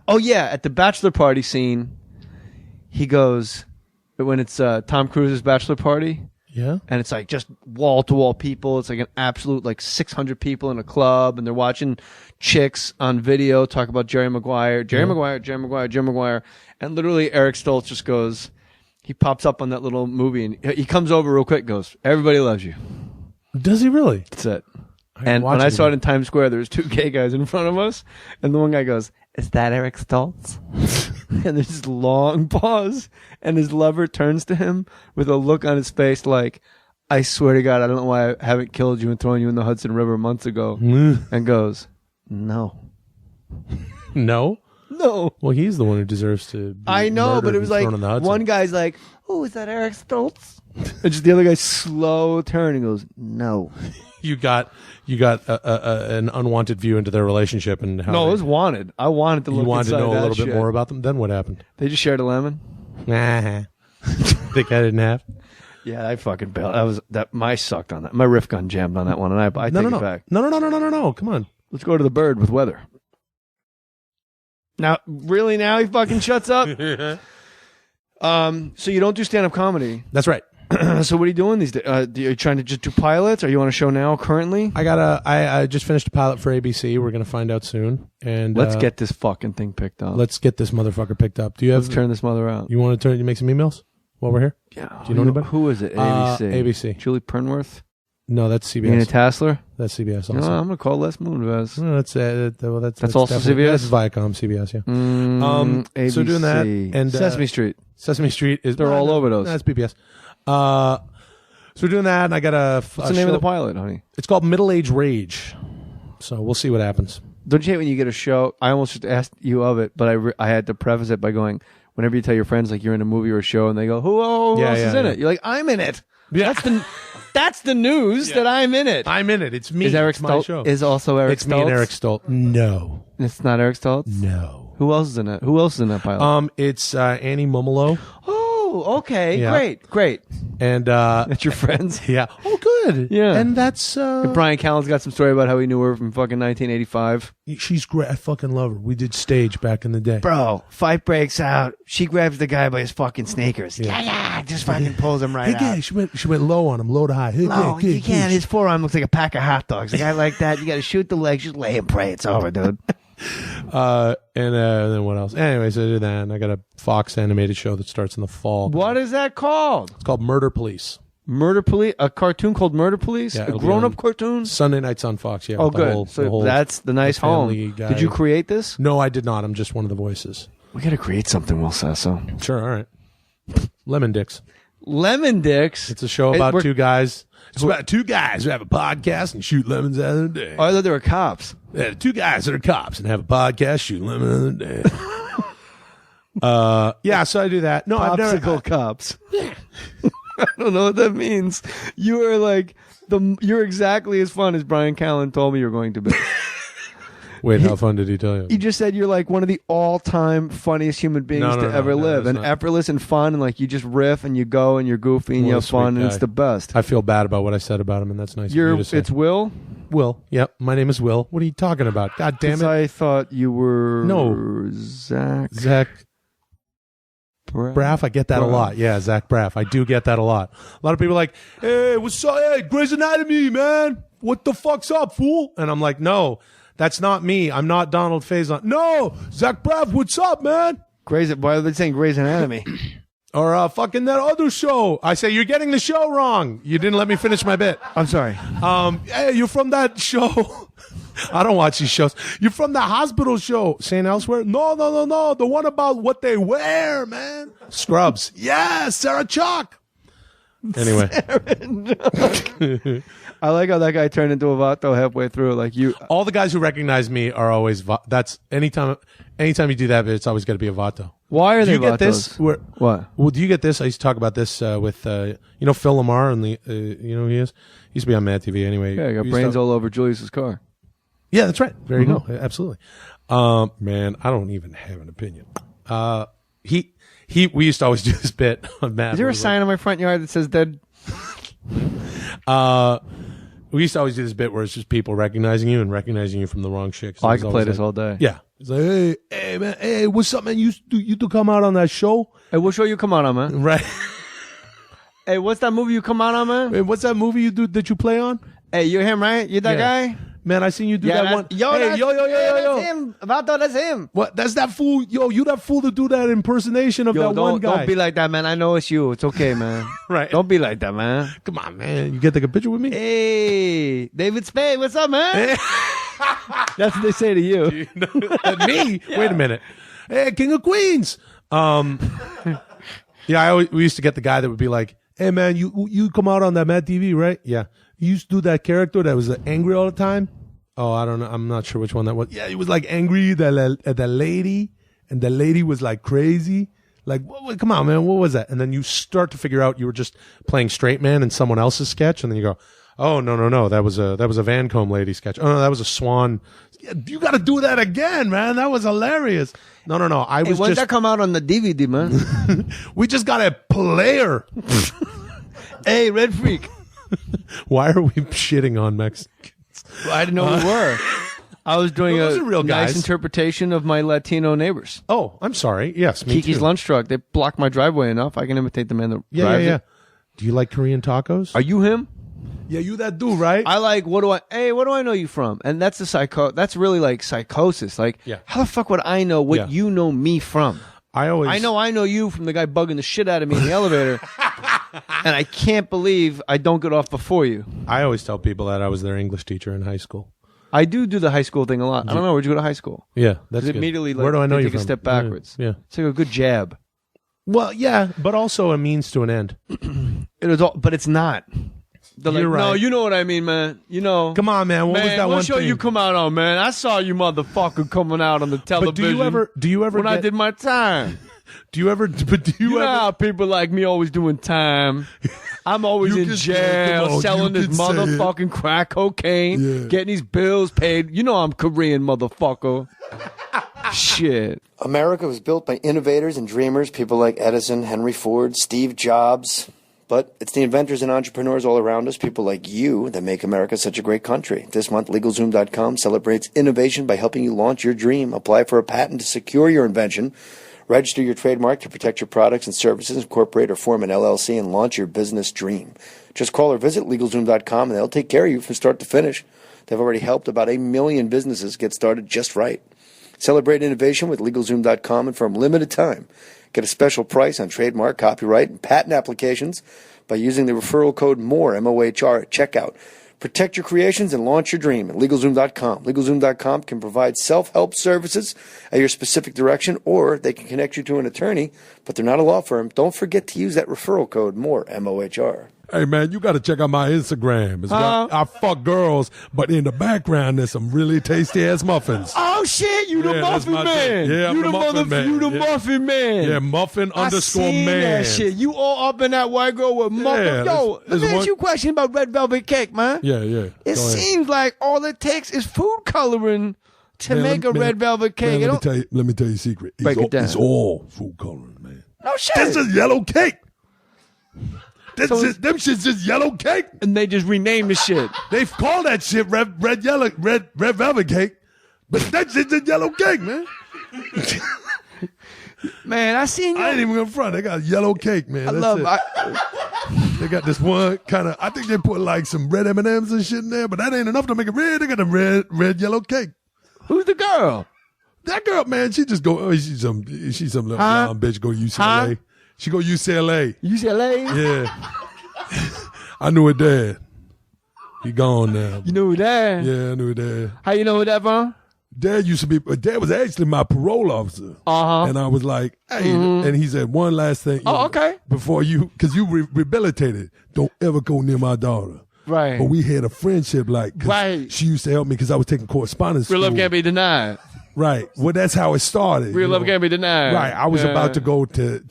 Oh, yeah. At the bachelor party scene, he goes, when it's Tom Cruise's bachelor party. Yeah. And it's like just wall to wall people. It's like an absolute like 600 people in a club, and they're watching chicks on video talk about Jerry Maguire. And literally Eric Stoltz just goes, he pops up on that little movie and he comes over real quick and goes, "Everybody loves you." Does he really? That's it. And when I saw it in Times Square, there was 2 gay guys in front of us, and the one guy goes, "Is that Eric Stoltz?" And there's this long pause, and his lover turns to him with a look on his face like, "I swear to God, I don't know why I haven't killed you and thrown you in the Hudson River months ago," and goes, "No." No? No. Well, he's the one who deserves to be I know, but it was like, thrown in the Hudson. one guy's like, "Oh, is that Eric Stoltz?" And just the other guy slow turn and goes, "No." You got an unwanted view into their relationship and how No, it was wanted. I wanted to look you wanted to inside know a that little bit shit. more about them. Then what happened? They just shared a lemon. Think I didn't have? Yeah, I fucking bailed. My sucked on that. My riff gun jammed on that one, and I take it back. No. Come on. Let's go to the bird with weather. Now, really? Now he fucking shuts up. So you don't do stand-up comedy. That's right. So what are you doing these days? Are you trying to just do pilots? Are you on a show now currently? I just finished a pilot for ABC. We're gonna find out soon. And let's get this fucking thing picked up. Let's get this motherfucker picked up. Let's turn this mother out. You want to make some emails while we're here? Yeah. Do you know anybody? Who is it? ABC. ABC. Julie Pernworth. No, that's CBS. Nina Tassler. That's CBS. Also. No, I'm gonna call Les Moonves. No, that's also CBS. That's Viacom, CBS. Yeah. ABC. So doing that and Sesame Street. Sesame Street is they're all over those. That's PBS. So we're doing that, and I got What's the name of the pilot, honey? It's called Middle Age Rage. So we'll see what happens. Don't you hate when you get a show? I almost just asked you of it, but I had to preface it by going, whenever you tell your friends like you're in a movie or a show, and they go, who else is in it? You're like, I'm in it. Yeah. That's the news that I'm in it. I'm in it. It's me. Is Eric it's my Stoltz? show. Is also Eric It's Stoltz? me and Eric Stoltz. No. It's not Eric Stoltz? No. Who else is in it? Who else is in that pilot? It's Annie Mumolo. Oh, okay. Yeah. Great. And that's your friends? Yeah. Oh, good. Yeah. And that's Brian Callen's got some story about how he knew her from fucking 1985. She's great. I fucking love her. We did stage back in the day. Bro, fight breaks out. She grabs the guy by his fucking sneakers. Yeah, just fucking pulls him right out. She went low on him, low to high. No, you can't. His forearm looks like a pack of hot dogs. A guy like that, you got to shoot the legs, just lay and pray. It's over, dude. And then what else? Anyways, I did that, and I got a Fox animated show that starts in the fall. What is that called? It's called Murder Police. Murder Police? A cartoon called Murder Police? Yeah, a grown-up cartoon? Sunday nights on Fox, yeah. Oh, with good. The whole that's the nice home. guy. Did you create this? No, I did not. I'm just one of the voices. We got to create something, Will Sasso. Sure, all right. Lemon Dicks. Lemon Dicks? It's a show about two guys. It's about two guys who have a podcast and shoot lemons out of the day. Oh, I thought they were cops. Yeah, two guys that are cops and have a podcast, shoot lemons out of the day. Yeah, so I do that. No, I've never. Popsicle cops. I don't know what that means. You are like you're exactly as fun as Brian Callen told me you're going to be. Wait, how fun did he tell you? He just said you're like one of the all-time funniest human beings to ever live, and effortless and fun, and like you just riff and you go and you're goofy and you have fun, and it's the best. I feel bad about what I said about him, and that's nice of you to say. It's Will? Will. Yep, my name is Will. What are you talking about? God damn it! I thought you were Zach Braff. I get that a lot. Yeah, Zach Braff. I do get that a lot. A lot of people are like, hey, what's up? Hey, Grey's Anatomy, man. What the fuck's up, fool? And I'm like, no. That's not me. I'm not Donald Faison. No, Zach Braff, what's up, man? Why are they saying Grey's Anatomy? Or fucking that other show. I say, you're getting the show wrong. You didn't let me finish my bit. I'm sorry. Hey, you're from that show. I don't watch these shows. You're from the hospital show. St. Elsewhere? No. The one about what they wear, man. Scrubs. Yeah, Sarah Chalk. Anyway. I like how that guy turned into a vato halfway through. Like you, all the guys who recognize me are always. That's anytime you do that, it's always got to be a vato. Why are they? Do you get this? What? Well, do you get this? I used to talk about this with Phil Lamar and the who he is. He used to be on MADtv anyway. Yeah, I got brains all over Julius's car. Yeah, that's right. There you go. Absolutely. Man, I don't even have an opinion. We used to always do this bit on Matt. Is there a sign on my front yard that says dead? We used to always do this bit where it's just people recognizing you and recognizing you from the wrong shit. I can play this all day. Yeah. It's like, hey, man, hey, what's up, man? You to come out on that show? Hey, what show you come out on, man? Right. Hey, what's that movie you come out on, man? Hey, what's that movie you do that you play on? Hey, you're him, right? You that guy? Man, I seen you do that one. Yo, hey, yo. That's him. Vato, that's him. What? That's that fool. Yo, you that fool to do that impersonation of that one guy. Don't be like that, man. I know it's you. It's okay, man. Right. Don't be like that, man. Come on, man. You get to take a picture with me? Hey, David Spade, what's up, man? That's what they say to you. Me? Yeah. Wait a minute. Hey, King of Queens. Yeah, we used to get the guy that would be like, hey, man, you come out on that MADtv, right? Yeah. You used to do that character that was angry all the time. Oh, I don't know. I'm not sure which one that was. Yeah, he was like angry at the lady, and the lady was like crazy. Like, come on, man, what was that? And then you start to figure out you were just playing straight man in someone else's sketch, and then you go, oh, no, that was a Vancombe lady sketch. Oh no, that was a Swan. Yeah, you got to do that again, man. That was hilarious. No. When's that come out on the DVD, man? We just got a player. Hey, Red Freak. Why are we shitting on Mexicans? Well, I didn't know we were. I was doing Those a are real nice guys. interpretation of my Latino neighbors. Oh, I'm sorry. Yes, me Kiki's too. lunch truck. They block my driveway enough. I can imitate the man that drives it. Do you like Korean tacos? Are you him? Yeah, you that dude, right? I like. What do I know you from? And that's That's really like psychosis. Like, how the fuck would I know what you know me from? I know you from the guy bugging the shit out of me in the elevator. And I can't believe I don't get off before you. I always tell people that I was their English teacher in high school. I do the high school thing a lot. I don't know. Where'd you go to high school? Yeah, that's good. Immediately, like, where do I know they you take from? a step backwards. Yeah. It's like a good jab. Well, yeah, but also a means to an end. It was all, but it's not. They're You're like, right. no, you know what I mean, man. You know. Come on, man. What was that one show thing? you come out on, man? I saw you motherfucker coming out on the television. But do you ever when I did my time? Do you ever know how people like me always doing time? I'm always in jail selling this motherfucking crack cocaine, getting these bills paid. You know I'm Korean, motherfucker. Shit. America was built by innovators and dreamers, people like Edison, Henry Ford, Steve Jobs. But it's the inventors and entrepreneurs all around us, people like you, that make America such a great country. This month, LegalZoom.com celebrates innovation by helping you launch your dream. Apply for a patent to secure your invention. Register your trademark to protect your products and services, incorporate or form an LLC, and launch your business dream. Just call or visit LegalZoom.com, and they'll take care of you from start to finish. They've already helped about 1 million businesses get started just right. Celebrate innovation with LegalZoom.com, and for a limited time, get a special price on trademark, copyright, and patent applications by using the referral code MOHR, M-O-H-R, at checkout. Protect your creations and launch your dream at LegalZoom.com. LegalZoom.com can provide self-help services at your specific direction, or they can connect you to an attorney, but they're not a law firm. Don't forget to use that referral code MOHR, M-O-H-R. Hey, man, you got to check out my Instagram. I fuck girls, but in the background, there's some really tasty-ass muffins. Oh, shit, you the muffin man. Yeah, I'm you the muffin man. You the muffin man. Yeah, muffin _man. That shit. You all up in that white girl with muffin. Yeah, Yo, let me ask you a question about red velvet cake, man. Yeah. It seems like all it takes is food coloring to make a red velvet cake. Man, let me tell you a secret. Break it down. It's all food coloring, man. No shit. This is yellow cake. Them shit's just yellow cake. And they just renamed the shit. They call that shit red velvet cake, but that shit's just yellow cake, man. Man, I seen you. I ain't even gonna front. They got yellow cake, man. They got this one kind of. I think they put like some red M&Ms and shit in there, but that ain't enough to make it red. They got a red yellow cake. Who's the girl? That girl, man. She just go. Oh, she's some little blonde bitch. Go UCLA. She go UCLA. UCLA? Yeah. I knew her dad. He gone now. You knew her dad? Yeah, I knew her dad. How you know her dad from? Dad was actually my parole officer. Uh-huh. And I was like, hey, and he said, one last thing. Okay. Before because you rehabilitated, don't ever go near my daughter. Right. But we had a friendship, like, she used to help me because I was taking correspondence. Real love can't be denied. Right. Well, that's how it started. Real love can't be denied. Right. I was about to go to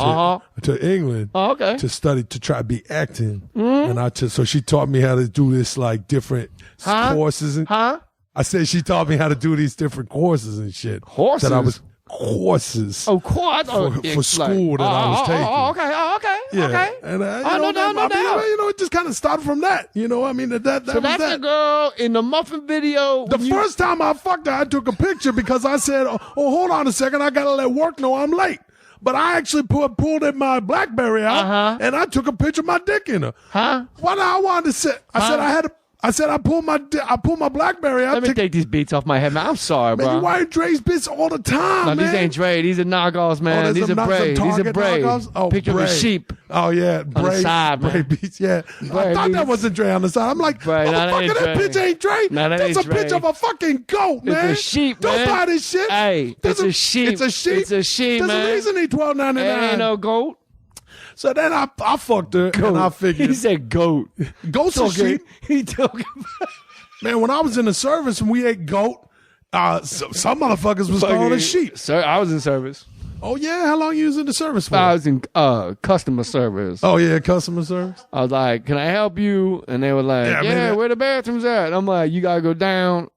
England to study, to try to be acting. And so she taught me how to do this, like, different courses. I said she taught me how to do these different courses and shit. Courses? That I was courses. Oh, course. For school that I was taking. Okay. Yeah. Okay. And no doubt. it just kind of started from that. You know, I mean, that so was that's that. the girl in the muffin video. The first time I fucked her, I took a picture because I said, oh, hold on a second, I got to let work know I'm late. But I actually pulled in my BlackBerry out, and I took a picture of my dick in her. What I wanted to say, I said I pulled my BlackBerry out. Let me take these beats off my head, man. I'm sorry, man, bro. you wearing Dre's bits all the time, no, man. These ain't Dre. These are knockoffs, man. These are Bray. These are Bray. Picture of a sheep. Oh, yeah. On the side, man. Bray beats, yeah. I thought that wasn't Dre on the side. I'm like, motherfucker, that bitch ain't Dre. That's a picture of a fucking goat, man. It's a sheep, man. Don't buy this shit. Hey, it's a sheep. It's a sheep. It's a sheep, man. There's a reason he $12.99. Ain't no goat. So then I fucked her, and I figured. He said goat. Goat's a sheep. He talking Man, when I was in the service and we ate goat, some motherfuckers was calling it sheep. Sir, I was in service. Oh, yeah? How long you was in the service for? I was in customer service. Oh, yeah, customer service? I was like, can I help you? And they were like, yeah, where the bathrooms at? I'm like, you got to go down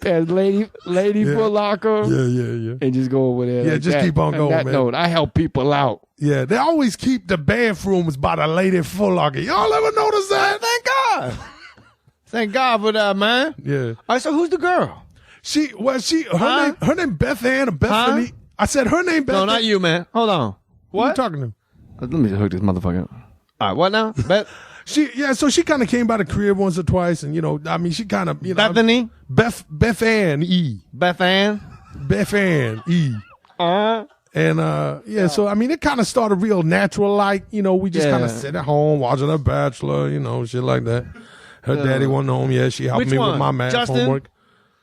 there's lady Foot Locker. Yeah. And just go over there. Yeah, like just that. keep on going, that man. Note, I help people out. Yeah, they always keep the bathrooms by the lady Foot Locker. Y'all ever notice that? Thank God. Thank God for that, man. Yeah. All right, so who's the girl? Her name Beth Ann or Bethany. Huh? I said her name Beth. No, not you, man. Hold on. Who you What? talking to? Let me hook this motherfucker. All right, what now? Beth? So she kind of came by the crib once or twice, and she kind of Bethany? Beth Ann E. Beth Ann? Beth Ann E. And so it kind of started real natural, like we just kind of sit at home watching a Bachelor, shit like that. Her daddy wasn't home yet. She helped Which me one? with my math Justin? homework.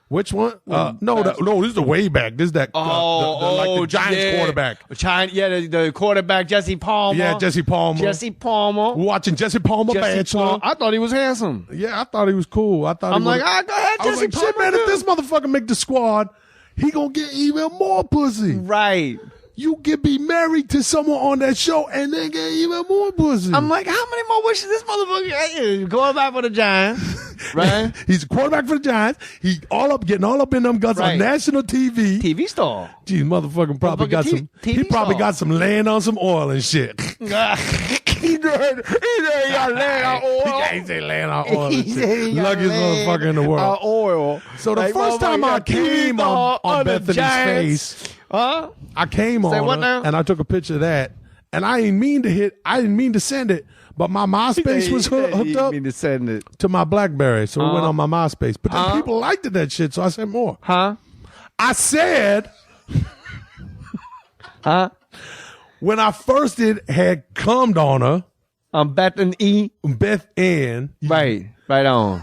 Which one? No, this is the way back. This is that like the Giants quarterback. The quarterback Jesse Palmer. Yeah, Jesse Palmer. Jesse Palmer. We're watching Jesse Palmer Bachelor. I thought he was handsome. Yeah, I thought he was cool. I'm like, go ahead, I was Jesse like, Palmer. shit, man, if this motherfucker make the squad, he gonna get even more pussy. Right. You can be married to someone on that show and then get even more pussy. I'm like, how many more wishes this motherfucker going back for the Giants? Right? He's a quarterback for the Giants. He getting all up in them guts on national TV. TV star. Geez, motherfucking probably got some. He probably got some land on some oil and shit. He got land on oil. He say land on oil and shit. Luckiest motherfucker in the world. Oil. So the first time I came on Bethany's face, I came on what her, now? and I took a picture of that. And I didn't mean to send it, but my MySpace was hooked up mean to send it to my BlackBerry, so it went on my MySpace. But then people liked that shit, so I sent more. I said, when I first had cummed on her, Beth and E. Beth Ann, Right on.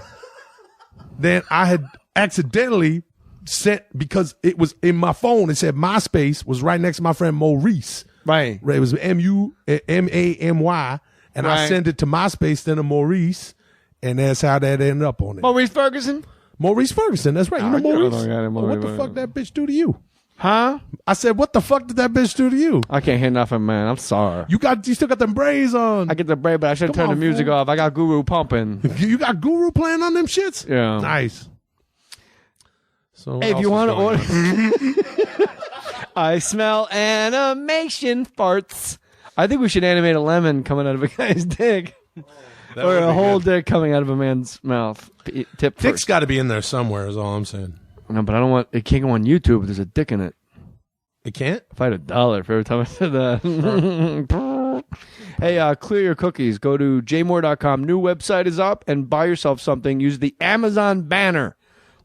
then I had accidentally sent, because it was in my phone, it said MySpace was right next to my friend Maurice. Right. It was MUMAMY, and I sent it to MySpace, then to Maurice, and that's how that ended up on it. Maurice Ferguson? Maurice Ferguson, that's right. You know Maurice? What the Maurice. fuck that bitch do to you? Huh? I said, what the fuck did that bitch do to you? I can't hear nothing, man. I'm sorry. You still got them braids on. I get the braid, but I should turn the music off. I got Guru pumping. You got Guru playing on them shits? Yeah. Nice. So Hey, if you want to order, I smell animation farts. I think we should animate a lemon coming out of a guy's dick, or a whole dick coming out of a man's mouth. Tip Dick's first. got to be in there somewhere. Is all I'm saying. No, but I don't want. It can't go on YouTube. There's a dick in it. It can't. If I had $1 for every time I said that. Hey, clear your cookies. Go to jmohr.com. New website is up, and buy yourself something. Use the Amazon banner.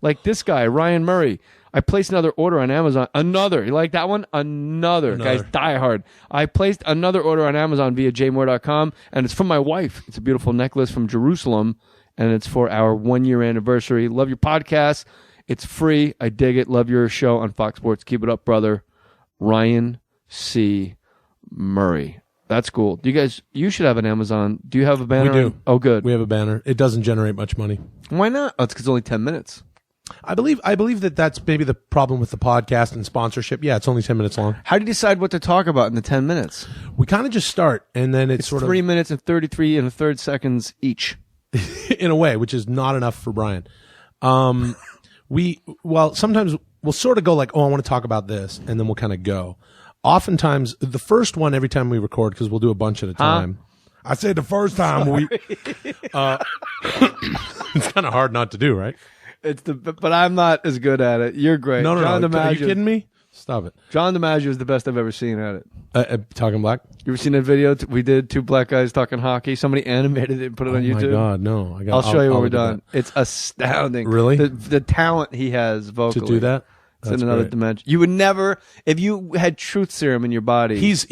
Like this guy, Ryan Murray. I placed another order on Amazon. Another. You like that one? Another. Guys, die hard. I placed another order on Amazon via jmohr.com, and it's from my wife. It's a beautiful necklace from Jerusalem, and it's for our 1-year anniversary. Love your podcast. It's free. I dig it. Love your show on Fox Sports. Keep it up, brother. Ryan C. Murray. That's cool. You should have an Amazon. Do you have a banner? We do. Oh, good. We have a banner. It doesn't generate much money. Why not? Oh, it's because it's only 10 minutes. I believe that that's maybe the problem with the podcast and sponsorship. Yeah, it's only 10 minutes long. How do you decide what to talk about in the 10 minutes? We kind of just start, and then it's sort 3 minutes and 33 and a third seconds each. in a way, which is not enough for Brian. Sometimes we'll sort of go like, oh, I want to talk about this, and then we'll kind of go. Oftentimes, the first one every time we record, because we'll do a bunch at a time. I said the first time it's kind of hard not to do, right? But I'm not as good at it. You're great. No. John DiMaggio. Are you kidding me? Stop it. John DiMaggio is the best I've ever seen at it. Talking black? You ever seen that video? We did 2 black guys talking hockey. Somebody animated it and put it on YouTube. Oh my God, no! I'll show you when we're done. It's astounding. Really? The talent he has vocally to do that. It's in another dimension. You would never, if you had truth serum in your body. He's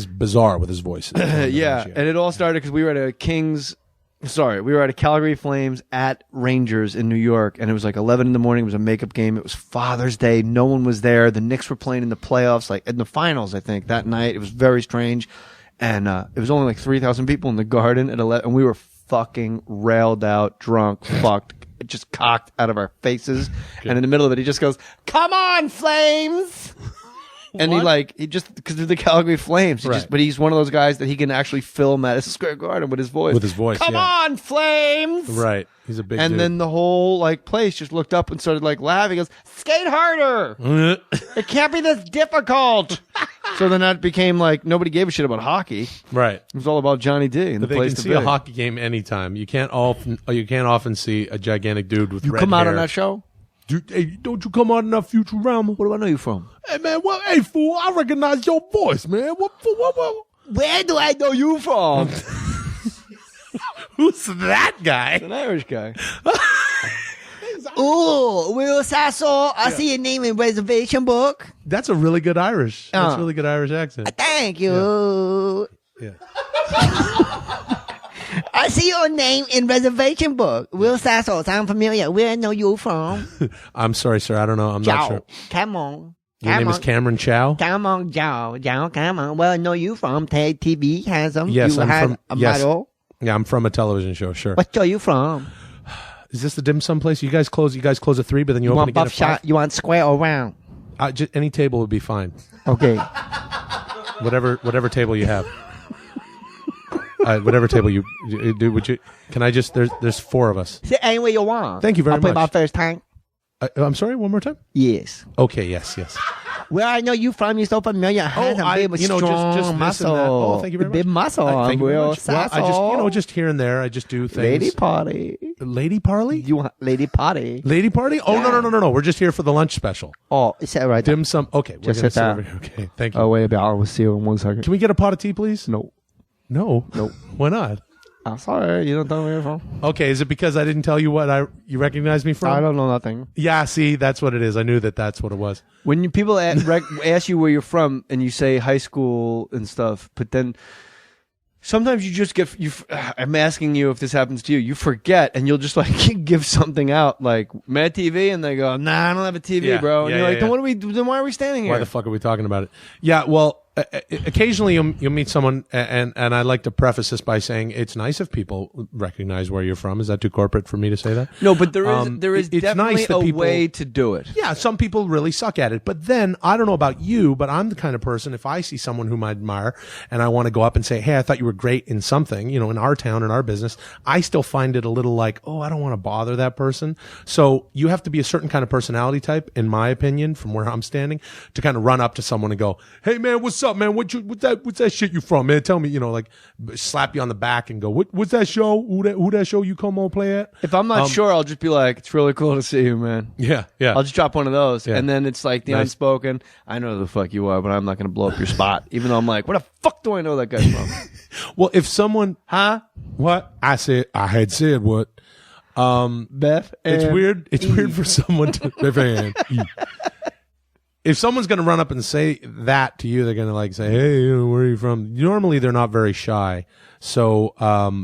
bizarre with his voice. Yeah, and it all started because we were at a Calgary Flames at Rangers in New York, and it was like 11 in the morning. It was a makeup game. It was Father's Day. No one was there. The Knicks were playing in the playoffs, like in the finals, I think, that night. It was very strange, and it was only like 3,000 people in the Garden at 11, and we were fucking railed out, drunk, fucked, just cocked out of our faces. And in the middle of it, he just goes, "Come on, Flames!" And he just, because they're the Calgary Flames. But he's one of those guys that he can actually fill Madison Square Garden with his voice. Come on, Flames! Right. He's a big And dude. then the whole place just looked up and started laughing. He goes, "Skate harder! It can't be this difficult." So then that became like nobody gave a shit about hockey. Right. It was all about Johnny D and But the they place can to see be. a hockey game anytime. You can't often see a gigantic dude with You red come out hair. on that show? Dude, hey, don't you come out in that Futurama? Where do I know you from? Hey, man, hey, fool, I recognize your voice, man. What? Where do I know you from? Who's that guy? An Irish guy. Ooh, Will Sasso, I see your name in reservation book. That's a really good Irish. That's Oh. a really good Irish accent. Thank you. Yeah. I see your name in reservation book. Will Sasso, sound familiar? Where I know you from? I'm sorry, sir. I don't know. I'm not sure. Come on. Your name is Cameron Chow? Come on, Joe. Come on. Where I know you from? TV has them. Yes, you I'm had from. a Yes. model. Yeah, I'm from a television show. Sure. What show you from? Is this the dim sum place? You guys close at 3, but then you open want again buff at 5. shot? You want square or round? Any table would be fine. Okay. Whatever table you have. Whatever table you do. Would you? Can I just? There's 4 of us. Say any way you want. Thank you very I'll play my much. first time. I'm sorry. One more time. Yes. Okay. Yes. Where I know you from, you're so familiar. I had a big, strong just this muscle. and that. Oh, thank you very much. Big muscle. Thank you very Will much. Well, Sasso. just here and there, I just do things. Lady party. Lady party? You want lady party? Lady party? Oh, no. We're just here for the lunch special. Oh, is that right? Dim sum. Okay, we're Just going to sit sit down. over here. Okay, thank you. Oh, wait a minute. I'll see you in 1 second. Can we get a pot of tea, please? No. No? Why not? I'm sorry. You don't tell me where you're from. Okay, is it because I didn't tell you what you recognize me from? I don't know nothing. Yeah, see, that's what it is. I knew that's what it was. When people ask you where you're from and you say high school and stuff, but then sometimes you just get I'm asking you if this happens to you. You forget and you'll just like give something out like MADtv and they go, "Nah, I don't have a TV, Yeah, bro." And yeah, you're like, yeah, "Then why are we standing here?" Why the fuck are we talking about it? Yeah, well, occasionally you'll meet someone, and I like to preface this by saying it's nice if people recognize where you're from. Is that too corporate for me to say that? No, but there is it's definitely nice that a people- way to do it. Yeah, some people really suck at it. But then, I don't know about you, but I'm the kind of person, if I see someone whom I admire and I want to go up and say, hey, I thought you were great in something, in our town, in our business, I still find it a little like, oh, I don't want to bother that person. So you have to be a certain kind of personality type, in my opinion, from where I'm standing, to kind of run up to someone and go, hey, man, what's up, man? What's that shit you from, man? Tell me, like slap you on the back and go, what's that show? Who that show you come on play at? If I'm not sure, I'll just be like, "It's really cool to see you, man." Yeah. I'll just drop one of those, Yeah. and then it's like the Nice. unspoken. I know who the fuck you are, but I'm not going to blow up your spot. Even though I'm like, "Where the fuck do I know that guy from?" Well, if someone, what? I had said what? Beth. It's and weird. It's weird for someone to. If someone's going to run up and say that to you, they're going to like say, "Hey, where are you from?" Normally, they're not very shy, so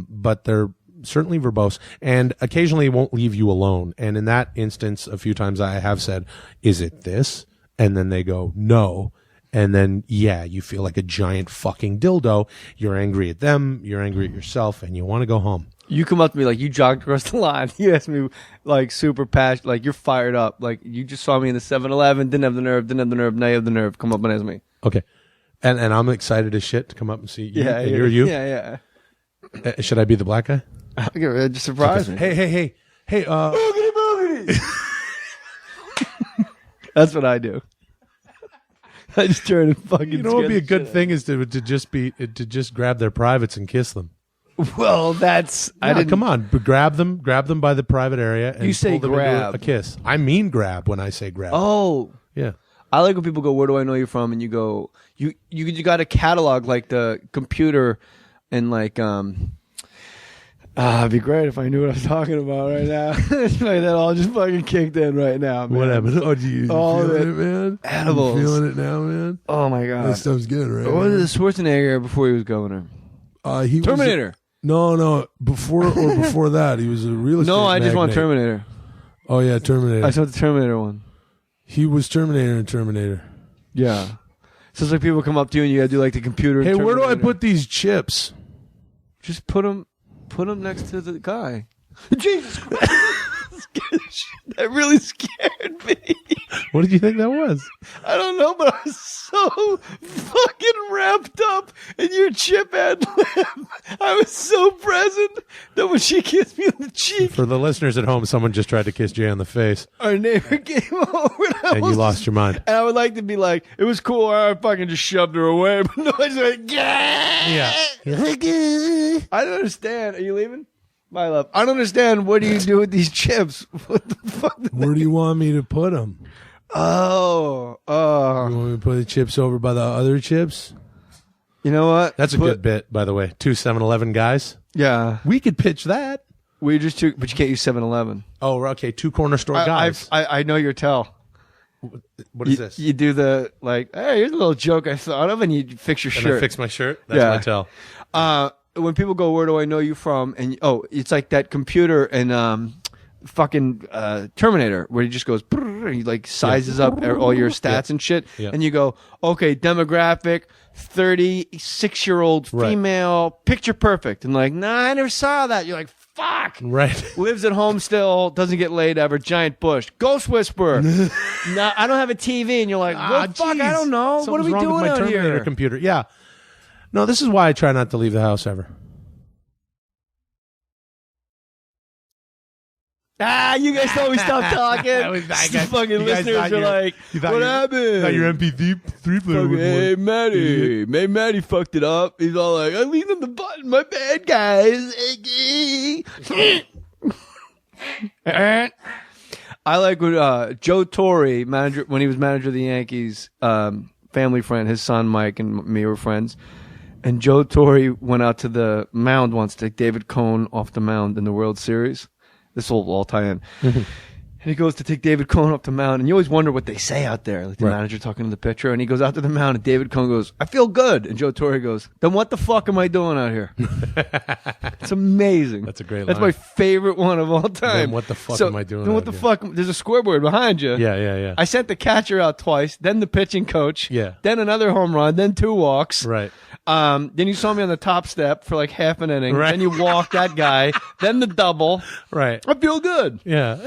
but they're certainly verbose, and occasionally won't leave you alone. And in that instance, a few times I have said, "Is it this?" And then they go, "No." And then, you feel like a giant fucking dildo. You're angry at them. You're angry at yourself, and you want to go home. You come up to me like you jogged across the line. You asked me like super passionate, like you're fired up. Like you just saw me in the 7-Eleven, didn't have the nerve, now you have the nerve. Come up and ask me. Okay. And I'm excited as shit to come up and see you. And you're you? Yeah. Should I be the black guy? Just surprise me. Hey. Boogity. That's what I do. I just turn and fucking. You know what would be a good thing is to just grab their privates and kiss them. Well, that's I didn't. Come on, grab them by the private area. And You say pull them into grab. a kiss. I mean grab when I say grab. Oh, yeah. I like when people go, "Where do I know you from?" And you go, you got to catalog like the computer, and like it'd be great if I knew what I was talking about right now. It's like that all just fucking kicked in right now, man. What happened? Oh, you feeling it, man? Edibles. You feeling it now, man? Oh my god, That stuff's good, right? what was the Schwarzenegger before he was governor? He Terminator. No. Before that, he was a real estate No, I just want magnate. Terminator. Oh yeah, Terminator. I saw the Terminator one. He was Terminator and Terminator. Yeah. So it's like people come up to you and you gotta do like the computer. Hey, where do I Terminator. put these chips? Just put them next to the guy. Jesus Christ. That really scared me. What did you think that was? I don't know, but I was so fucking wrapped up in your chip ad lib. I was so present that when she kissed me on the cheek. For the listeners at home, someone just tried to kiss Jay on the face. Our neighbor came over and you lost your mind. And I would like to be like, it was cool. I fucking just shoved her away. But no, I was like, yeah. I don't understand. Are you leaving? My love. I don't understand. What do you do with these chips? What the fuck? Where do you want me to put them? Oh. You want me to put the chips over by the other chips? You know what? That's a good bit, by the way. 2 7-Eleven guys. Yeah. We could pitch that. We just took, but you can't use 7-Eleven. Oh, okay. 2 corner store guys. I know your tell. What is this? You do the, like, hey, here's a little joke I thought of, and you fix your shirt. And I fix my shirt? That's my tell. When people go, where do I know you from? And, it's like that computer and fucking Terminator, where he just goes, and he like sizes up all your stats and shit. Yeah. And you go, okay, demographic, 36-year-old female, picture perfect. And like, nah, I never saw that. You're like, fuck. Right. Lives at home still, doesn't get laid ever, giant bush. Ghost whisperer. Nah, I don't have a TV. And you're like, what fuck? I don't know. Something's what are we wrong doing with my out Terminator here? computer. Yeah. No, this is why I try not to leave the house ever. You guys told me stop talking. Fucking listeners are like, what happened? Thought your MP3 player was Hey, Maddie. Hey, Maddie fucked it up. He's all like, I leaned on the button. My bad, guys. I like when Joe Torre, manager, when he was manager of the Yankees, family friend, his son Mike and me were friends. And Joe Torre went out to the mound once to take David Cohn off the mound in the World Series. This will all tie in. And he goes to take David Cohn up the mound, and you always wonder what they say out there, like the manager talking to the pitcher. And he goes out to the mound, and David Cohn goes, I feel good. And Joe Torre goes, then what the fuck am I doing out here? It's amazing. That's a great line. That's my favorite one of all time. Then what the fuck am I doing Then what out the here? fuck? There's a scoreboard behind you. Yeah. I sent the catcher out twice, then the pitching coach, Yeah. then another home run, then 2 walks. Right. Then you saw me on the top step for like half an inning. Right. Then you walked that guy. Then the double. Right. I feel good. Yeah.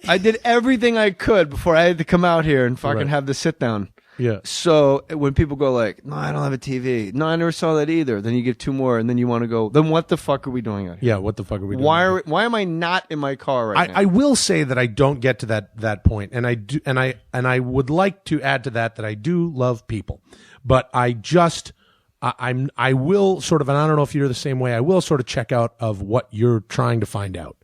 I did everything I could before I had to come out here and fucking have the sit down. Yeah. So when people go like, no, I don't have a TV. No, I never saw that either. Then you get 2 more, and then you want to go, then what the fuck are we doing out here? Yeah, what the fuck are we doing? Why am I not in my car right now? I will say that I don't get to that point, and I do, and I would like to add to that I do love people, but I will sort of, and I don't know if you're the same way, I will sort of check out of what you're trying to find out.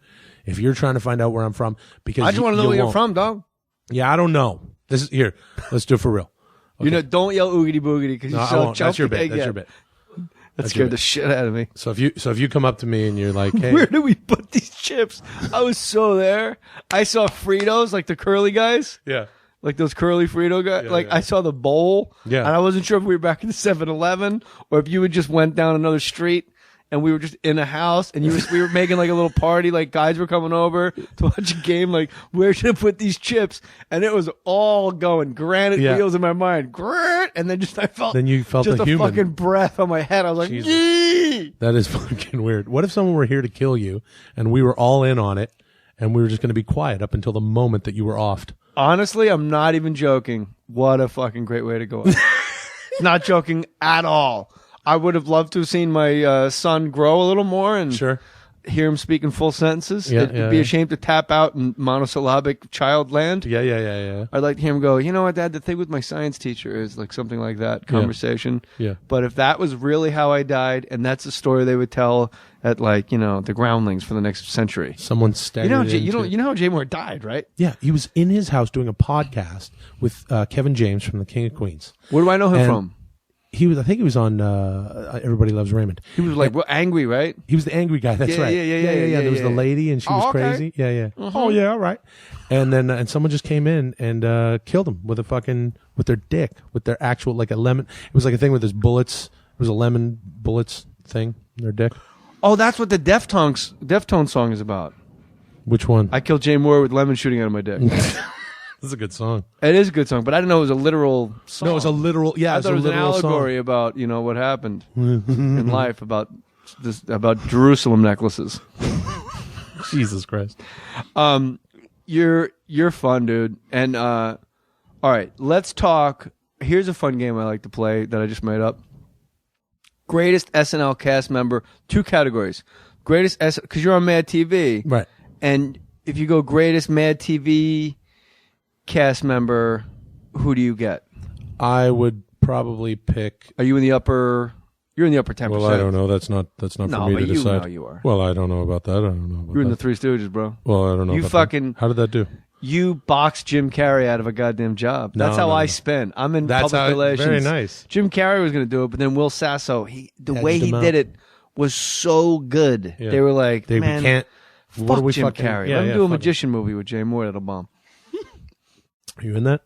If you're trying to find out where I'm from, because I just want to know where you're won't. from, dog. Yeah, I don't know. This is here. Let's do it for real. Okay. Don't yell oogity boogity because No, you I so won't. That's your bit. again. That's your bit. That scared the shit out of me. So if you come up to me and you're like, hey, Where do we put these chips? I was so there. I saw Fritos, like the curly guys. yeah. Like those curly Frito guys. I saw the bowl. Yeah. And I wasn't sure if we were back in the 7-Eleven or if you had just went down another street and we were just in a house and we were making like a little party. Like guys were coming over to watch a game. Like, where should I put these chips? And it was all going granite wheels in my mind. And then I felt just a human. fucking breath on my head. I was like, Jesus. yee! That is fucking weird. What if someone were here to kill you and we were all in on it and we were just going to be quiet up until the moment that you were offed? Honestly, I'm not even joking. What a fucking great way to go out. Not joking at all. I would have loved to have seen my son grow a little more and hear him speak in full sentences. It'd be a shame to tap out in monosyllabic child land. Yeah. I'd like to hear him go, you know what, Dad, the thing with my science teacher is like something like that conversation. Yeah. But if that was really how I died and that's the story they would tell at the groundlings for the next century. Someone staggered you know how Jay Mohr died, right? Yeah, he was in his house doing a podcast with Kevin James from the King of Queens. Where do I know him from? I think he was on Everybody Loves Raymond. He was like angry, right? He was the angry guy. That's right. Yeah. There was the lady, and she was crazy. Yeah. Oh yeah, all right. And then and someone just came in and killed him with their dick, with their actual like a lemon. It was like a thing with his bullets. It was a lemon bullets thing in their dick. Oh, that's what the Deftones song is about. Which one? I killed Jay Mohr with lemon shooting out of my dick. That's a good song. It is a good song, but I didn't know it was a literal song. No, it was a literal. Yeah, I thought it was an allegory song. about what happened in life about Jerusalem necklaces. Jesus Christ. You're fun, dude. And all right, let's talk. Here's a fun game I like to play that I just made up. Greatest SNL cast member, 2 categories. Greatest because you're on MADtv, Right. and if you go greatest MADtv cast member, who do you get? I would probably pick. Are you in the upper? You're in the upper 10%. Well, I don't know. That's not No, for me but to you decide. know you are. Well, I don't know about that. I don't know about You're in that. the Three Stooges, bro. Well, I don't know. You about fucking. that. How did that do? You boxed Jim Carrey out of a goddamn job. That's how I spin. I'm in That's public relations. Very nice. Jim Carrey was going to do it, but then Will Sasso, the way Edged he him did out. it was so good. Yeah. They were like, We man, can't. fuck What do we Jim fucking? Carrey. Yeah, Let him yeah, do a fuck it. magician movie with Jay Mohr. That'll bomb. Are you in that?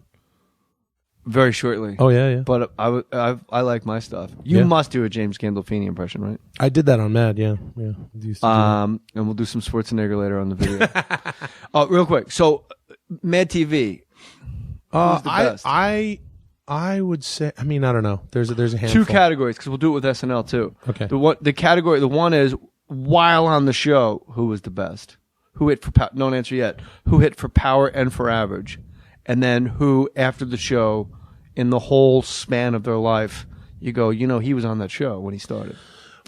Very shortly. Oh yeah, yeah. But I like my stuff. You Yeah. must do a James Gandolfini impression, right? I did that on Mad. Yeah, yeah. I used to do that. And we'll do some Schwarzenegger later on the video. Real quick. So, MADtv. Who's the best? I would say. I mean, I don't know. There's a handful. 2 categories because we'll do it with SNL too. Okay. The one is while on the show, who was the best? Who hit for don't answer yet. Who hit for power and for average, and then who after the show, in the whole span of their life, you go, he was on that show when he started.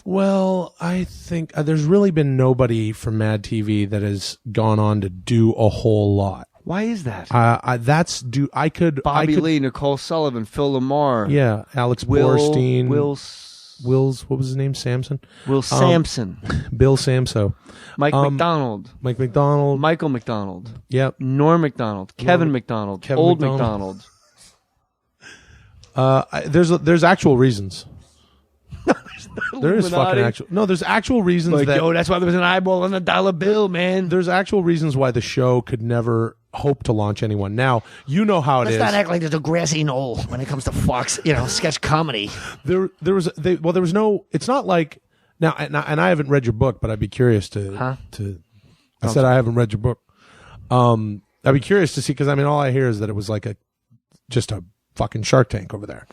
Well, I think there's really been nobody from MADtv that has gone on to do a whole lot. Why is that? I could Bobby Lee, Nicole Sullivan, Phil Lamar. Yeah, Alex Borstein. Will's what was his name? Samson. Will Sampson. Bill Samso. Mike McDonald. Mike McDonald. Michael McDonald. Yep. Norm McDonald. Kevin McDonald. Kevin Old McDonald. McDonald. There's actual reasons. There is Illuminati. fucking actual. No, there's actual reasons Like, that. that's why there was an eyeball on the dollar bill, man. There's actual reasons why the show could never hope to launch anyone. Now, you know how it Let's is. not act like there's a grassy knoll when it comes to Fox, sketch comedy. There was no. It's not like now, and I haven't read your book, but I'd be curious to. I said I haven't read your book. I'd be curious to see because I mean, all I hear is that it was like just a fucking Shark Tank over there.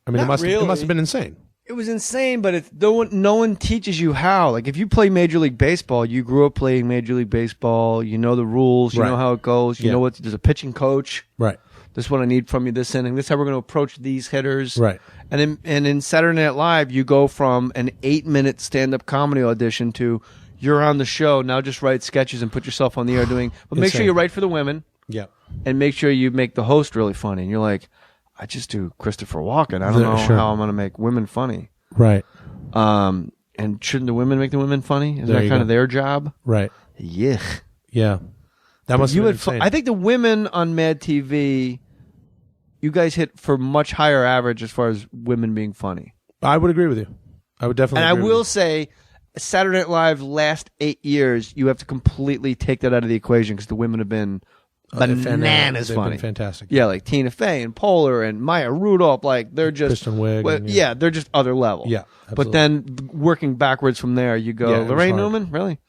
I mean, it must have been insane. It was insane, but no one teaches you how. Like, if you play Major League Baseball, you grew up playing Major League Baseball. You know the rules. You Right. know how it goes. You know there's a pitching coach. Right. This is what I need from you this inning. This is how we're going to approach these hitters. Right. And in Saturday Night Live, you go from an 8-minute stand-up comedy audition to you're on the show. Now just write sketches and put yourself on the air doing. But make sure you write for the women. Yeah. And make sure you make the host really funny. And you're like, I just do Christopher Walken. I don't know how I'm going to make women funny. Right. And shouldn't the women make the women funny? Is that kind of their job? Right. Yeah. Yeah. That must have been insane. I think the women on MADtv, you guys hit for much higher average as far as women being funny. I would agree with you. I would definitely. And I agree with will you. say, Saturday Night Live last 8 years, you have to completely take that out of the equation because the women have been bananas They've funny. been fantastic. Yeah, like Tina Fey and Poehler and Maya Rudolph, like they're just Kristen Wiig. well, and, yeah, they're just other level. Yeah, but then working backwards from there, you go Yeah, it was Lorraine hard. Newman, really?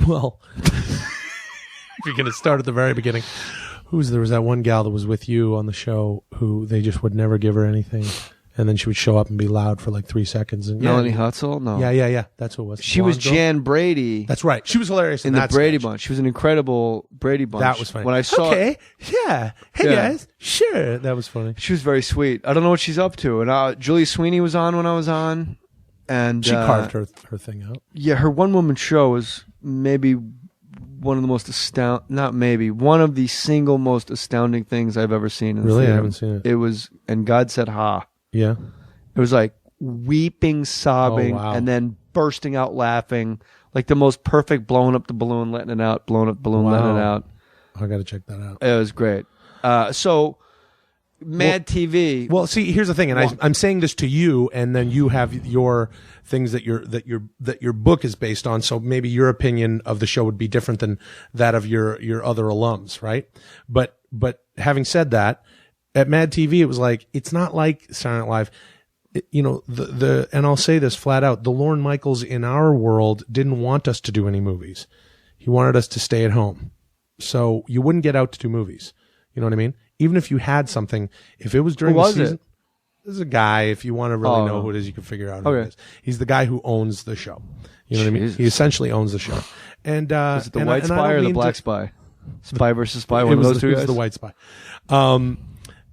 Well, if you're going to start at the very beginning, there was that one gal that was with you on the show who they just would never give her anything, and then she would show up and be loud for like 3 seconds. And Melanie Hutzel? No. Yeah. That's who it was. She was Blonde girl. Jan Brady. That's right. She was hilarious in the that Brady sketch. Bunch. She was an incredible Brady Bunch. That was funny. When I saw okay, yeah, hey Yeah. guys, sure, that was funny. she was very sweet. I don't know what she's up to. And Julie Sweeney was on when I was on, and She carved her thing out. Yeah, her one-woman show was maybe one of the most one of the single most astounding things I've ever seen in the Really? I theater. haven't seen it. It was, and God said ha. Yeah. It was like weeping, sobbing, Oh, wow. and then bursting out laughing. Like the most perfect blowing up the balloon, letting it out, blowing up the balloon, letting it out. I got to check that out. It was great. So, MADtv. Well, see, here's the thing, and I'm saying this to you, and then you have your things that your book is based on. So maybe your opinion of the show would be different than that of your other alums, right? But having said that, at MADtv, it was like it's not like Saturday Night Live. And I'll say this flat out: the Lorne Michaels in our world didn't want us to do any movies. He wanted us to stay at home, so you wouldn't get out to do movies. You know what I mean? Even if you had something, if it was during the season, this is a guy. If you want to really know who it is, you can figure out who it is. He's the guy who owns the show. You know what I mean? He essentially owns the show. And is it the white spy or the black spy? Spy versus spy. One of those two It guys. was the white spy.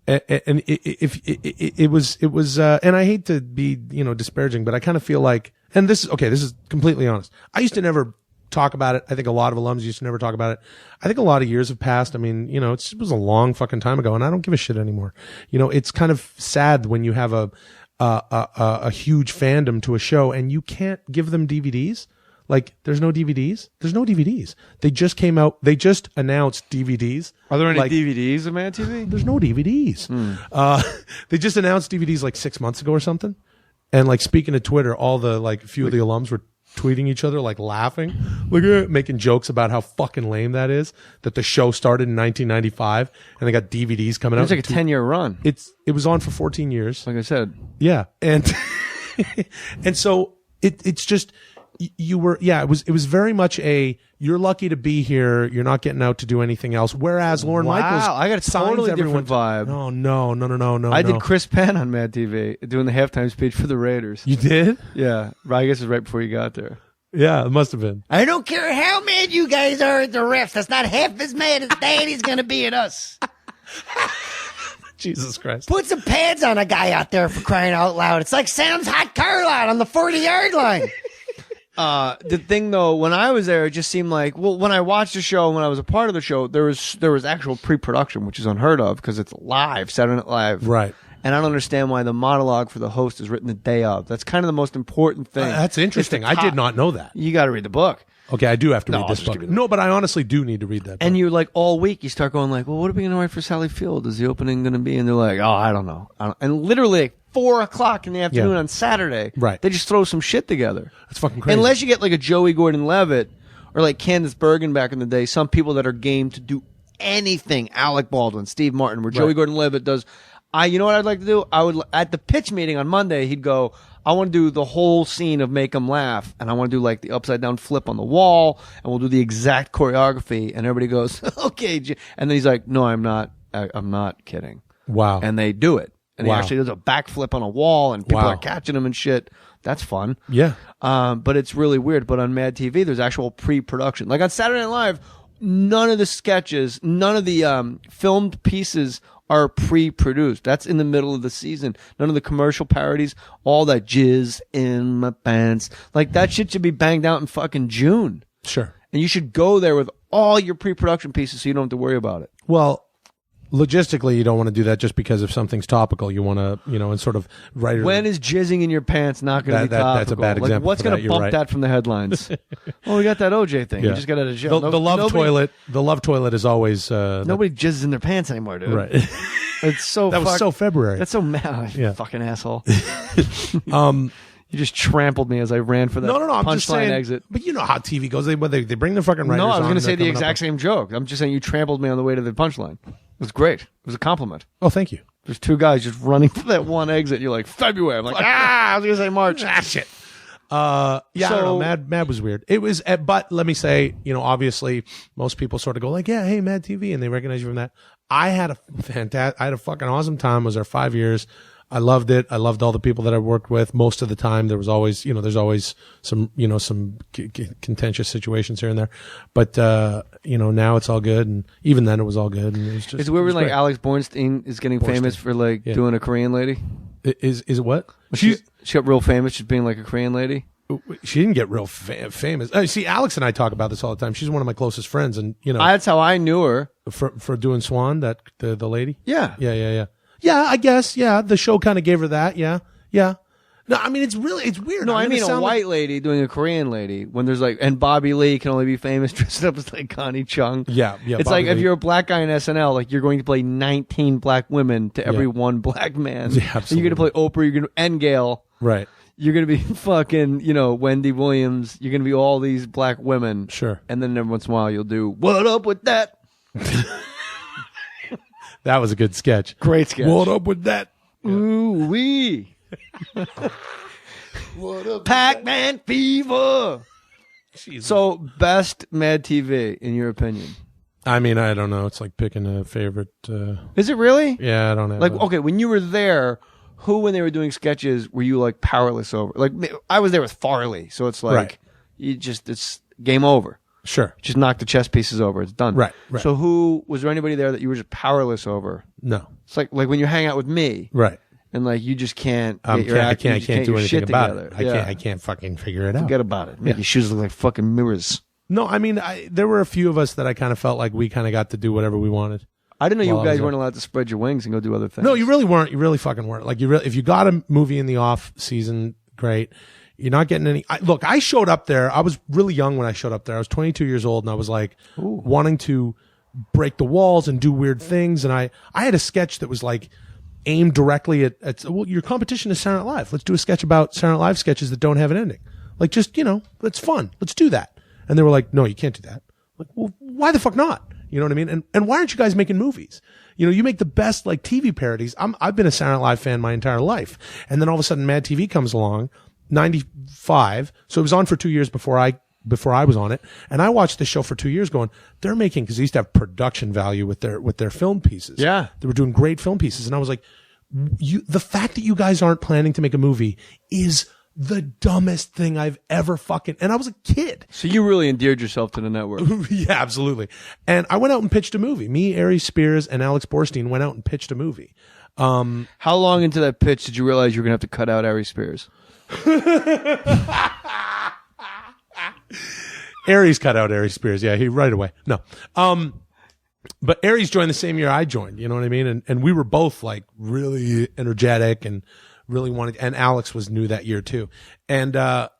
And it was, and I hate to be, disparaging, but I kind of feel like, and this is completely honest. I used to never talk about it. I think a lot of alums used to never talk about it. I think a lot of years have passed. I mean, it was a long fucking time ago, and I don't give a shit anymore. It's kind of sad when you have a huge fandom to a show and you can't give them DVDs. Like, there's no DVDs. There's no DVDs. They just came out. They just announced DVDs. Are there any DVDs of MADtv? There's no DVDs. They just announced DVDs like 6 months ago or something. And like, speaking of Twitter, all the few of the alums were tweeting each other, like laughing, making jokes about how fucking lame that is. That the show started in 1995 and they got DVDs coming out. It's like a 10-year run. It was on for 14 years. Like I said. Yeah. And, and so it's just, it was very much you're lucky to be here. You're not getting out to do anything else. Whereas Lorne Michaels, I got a totally different vibe. No. I did Chris Penn on MADtv doing the halftime speech for the Raiders. You did? Yeah. I guess it was right before you got there. Yeah, it must have been. I don't care how mad you guys are at the refs. That's not half as mad as Daddy's going to be at us. Jesus Christ. Put some pads on a guy out there, for crying out loud. It's like Sam's hot car lot on the 40-yard line. The thing though, when I was there, it just seemed like, when I watched the show, when I was a part of the show, there was actual pre-production, which is unheard of because it's live, Saturday Night Live. Right. And I don't understand why the monologue for the host is written the day of. That's kind of the most important thing. That's interesting. I did not know that. You got to read the book. Okay, I do have to read this book. No, but I honestly do need to read that book. And you're like, all week, you start going like, well, what are we going to write for Sally Field? Is the opening going to be? And they're like, oh, I don't know. And literally 4:00 in the afternoon on Saturday, right, they just throw some shit together. That's fucking crazy. Unless you get like a Joey Gordon-Levitt or like Candace Bergen back in the day, some people that are game to do anything. Alec Baldwin, Steve Martin, where Joey Gordon-Levitt does. You know what I'd like to do? I would, at the pitch meeting on Monday, he'd go, I want to do the whole scene of Make 'Em Laugh, and I want to do like the upside down flip on the wall, and we'll do the exact choreography, and everybody goes, okay. And then he's like, no, I'm not kidding. Wow. And they do it. And he actually does a backflip on a wall, and people are catching him and shit. That's fun. Yeah. But it's really weird. But on MADtv, there's actual pre-production. Like on Saturday Night Live, none of the sketches, none of the filmed pieces are pre-produced. That's in the middle of the season. None of the commercial parodies, all that jizz in my pants. Like that shit should be banged out in fucking June. Sure. And you should go there with all your pre-production pieces so you don't have to worry about it. Well, logistically, you don't want to do that just because if something's topical, you want to, and sort of write it. When is jizzing in your pants not going to be topical? That's a bad example. Like, what's going to bump that from the headlines? We got that OJ thing. Yeah. You just got out of jail. The love toilet is always... nobody jizzes in their pants anymore, dude. Right. It's so That was so February. That's so mad. Yeah. Fucking asshole. You just trampled me as I ran for that I'm just saying, exit. But you know how TV goes. They bring the fucking writers on. No, I was going to say the coming exact same joke. I'm just saying you trampled me on the way to the punchline. It was great. It was a compliment. Oh, thank you. There's two guys just running for that one exit. You're like, February. I'm like, I was going to say March. Shit. I don't know. Mad was weird. It was, but let me say, obviously most people sort of go like, yeah, hey, MADtv, and they recognize you from that. I had a fucking awesome time. It was there 5 years. I loved it. I loved all the people that I worked with. Most of the time, there was always, there's always some, some contentious situations here and there. But, now it's all good. And even then it was all good. And it was just, it's weird when like Alex Bornstein is getting famous for like doing a Korean lady. Is it what? She got real famous just being like a Korean lady. She didn't get real famous. See, Alex and I talk about this all the time. She's one of my closest friends, and that's how I knew her for doing Swan. That the lady. Yeah. Yeah, I guess. Yeah, the show kind of gave her that. Yeah. No, I mean it's weird. No, I mean a white lady doing a Korean lady when there's like, and Bobby Lee can only be famous dressed up as like Connie Chung. Yeah. It's Bobby like Lee. if you're a black guy in SNL, like you're going to play 19 black women to every one black man. Yeah, absolutely. You're going to play Oprah. You're going to and Gail. Right. You're going to be fucking, Wendy Williams. You're going to be all these black women. Sure. And then every once in a while you'll do, what up with that? That was a good sketch. Great sketch. What up with that? Ooh wee. What up? Pac-Man fever. Jesus. So, best MADtv in your opinion? I mean, I don't know. It's like picking a favorite. Is it really? Yeah, I don't know. Like, okay, when you were there, who, when they were doing sketches, were you like powerless over? Like, I was there with Farley, so it's like, it's game over. Sure. Just knock the chess pieces over. It's done. Right. So was there anybody there that you were just powerless over? No. It's like when you hang out with me. Right. And like you just can't. I can't do anything about together. it. I can't fucking figure it out. Forget about it. Make your shoes look like fucking mirrors. No, I mean, there were a few of us that I kind of felt like we kind of got to do whatever we wanted. I didn't know you guys weren't allowed to spread your wings and go do other things. No, you really weren't. You really fucking weren't. Like if you got a movie in the off season, great. You're not getting any. Look, I showed up there. I was really young when I showed up there. I was 22 years old, and I was like wanting to break the walls and do weird things. And I had a sketch that was like aimed directly at well, your competition is Saturday Night Live. Let's do a sketch about Saturday Night Live sketches that don't have an ending. Like just it's fun. Let's do that. And they were like, no, you can't do that. I'm like, well, why the fuck not? You know what I mean? And why aren't you guys making movies? You make the best like TV parodies. I've been a Saturday Night Live fan my entire life. And then all of a sudden MADtv comes along, 95. So it was on for 2 years before I was on it. And I watched the show for 2 years going, they're making, cause they used to have production value with their film pieces. Yeah. They were doing great film pieces. And I was like, the fact that you guys aren't planning to make a movie is the dumbest thing I've ever fucking, and I was a kid. So you really endeared yourself to the network. Yeah, absolutely. And I went out and pitched a movie. Me, Aries Spears, and Alex Borstein went out and pitched a movie. How long into that pitch did you realize you were going to have to cut out Aries Spears? Aries cut out Aries Spears. Yeah, he right away. No. But Aries joined the same year I joined, you know what I mean? And we were both like really energetic and really wanted, and Alex was new that year too. And,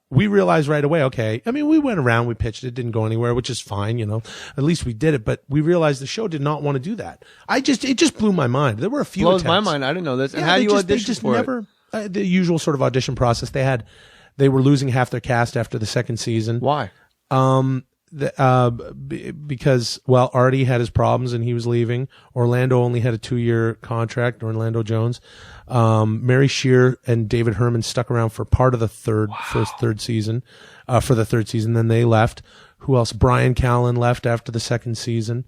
we realized right away, okay, I mean, we went around, we pitched it, didn't go anywhere, which is fine, at least we did it, but we realized the show did not want to do that. It just blew my mind. There were a few Blows attempts. my mind. I didn't know this. And Yeah, how do you they audition just for never, it? The usual sort of audition process. They were losing half their cast after the second season. Why? Because Artie had his problems and he was leaving. Orlando only had a 2-year contract. Orlando Jones, Mary Shear and David Herman stuck around for part of the third season. For the third season, then they left. Who else? Brian Callen left after the second season.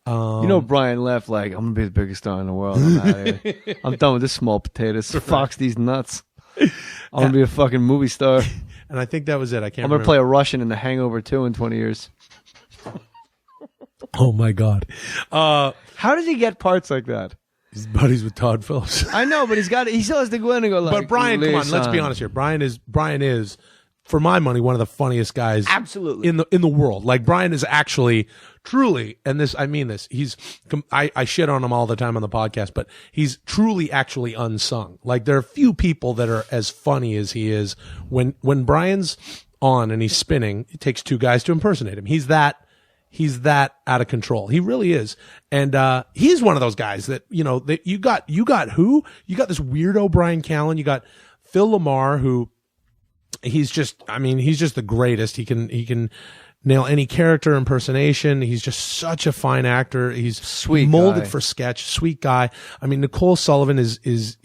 Brian left like, I'm gonna be the biggest star in the world. I'm out of here. I'm done with this small potatoes. Fox these nuts. I'm gonna be a fucking movie star. And I think that was it. I'm gonna play a Russian in The Hangover 2 in 20 years. Oh my God. How does he get parts like that? He's buddies with Todd Phillips. I know, but he still has to go in and go like. But Brian, come on, let's be honest here. Brian is, for my money, one of the funniest guys absolutely in the world. Like Brian is actually truly, and I mean this, I shit on him all the time on the podcast, but he's truly actually unsung. Like there are few people that are as funny as he is. When Brian's on and he's spinning, it takes two guys to impersonate him. He's that out of control. He really is. And he's one of those guys that, that you got who? You got this weirdo Brian Callen, you got Phil Lamar, who he's just the greatest. He can nail any character impersonation. He's just such a fine actor. He's sweet, molded guy. for sketch, sweet guy. I mean, Nicole Sullivan is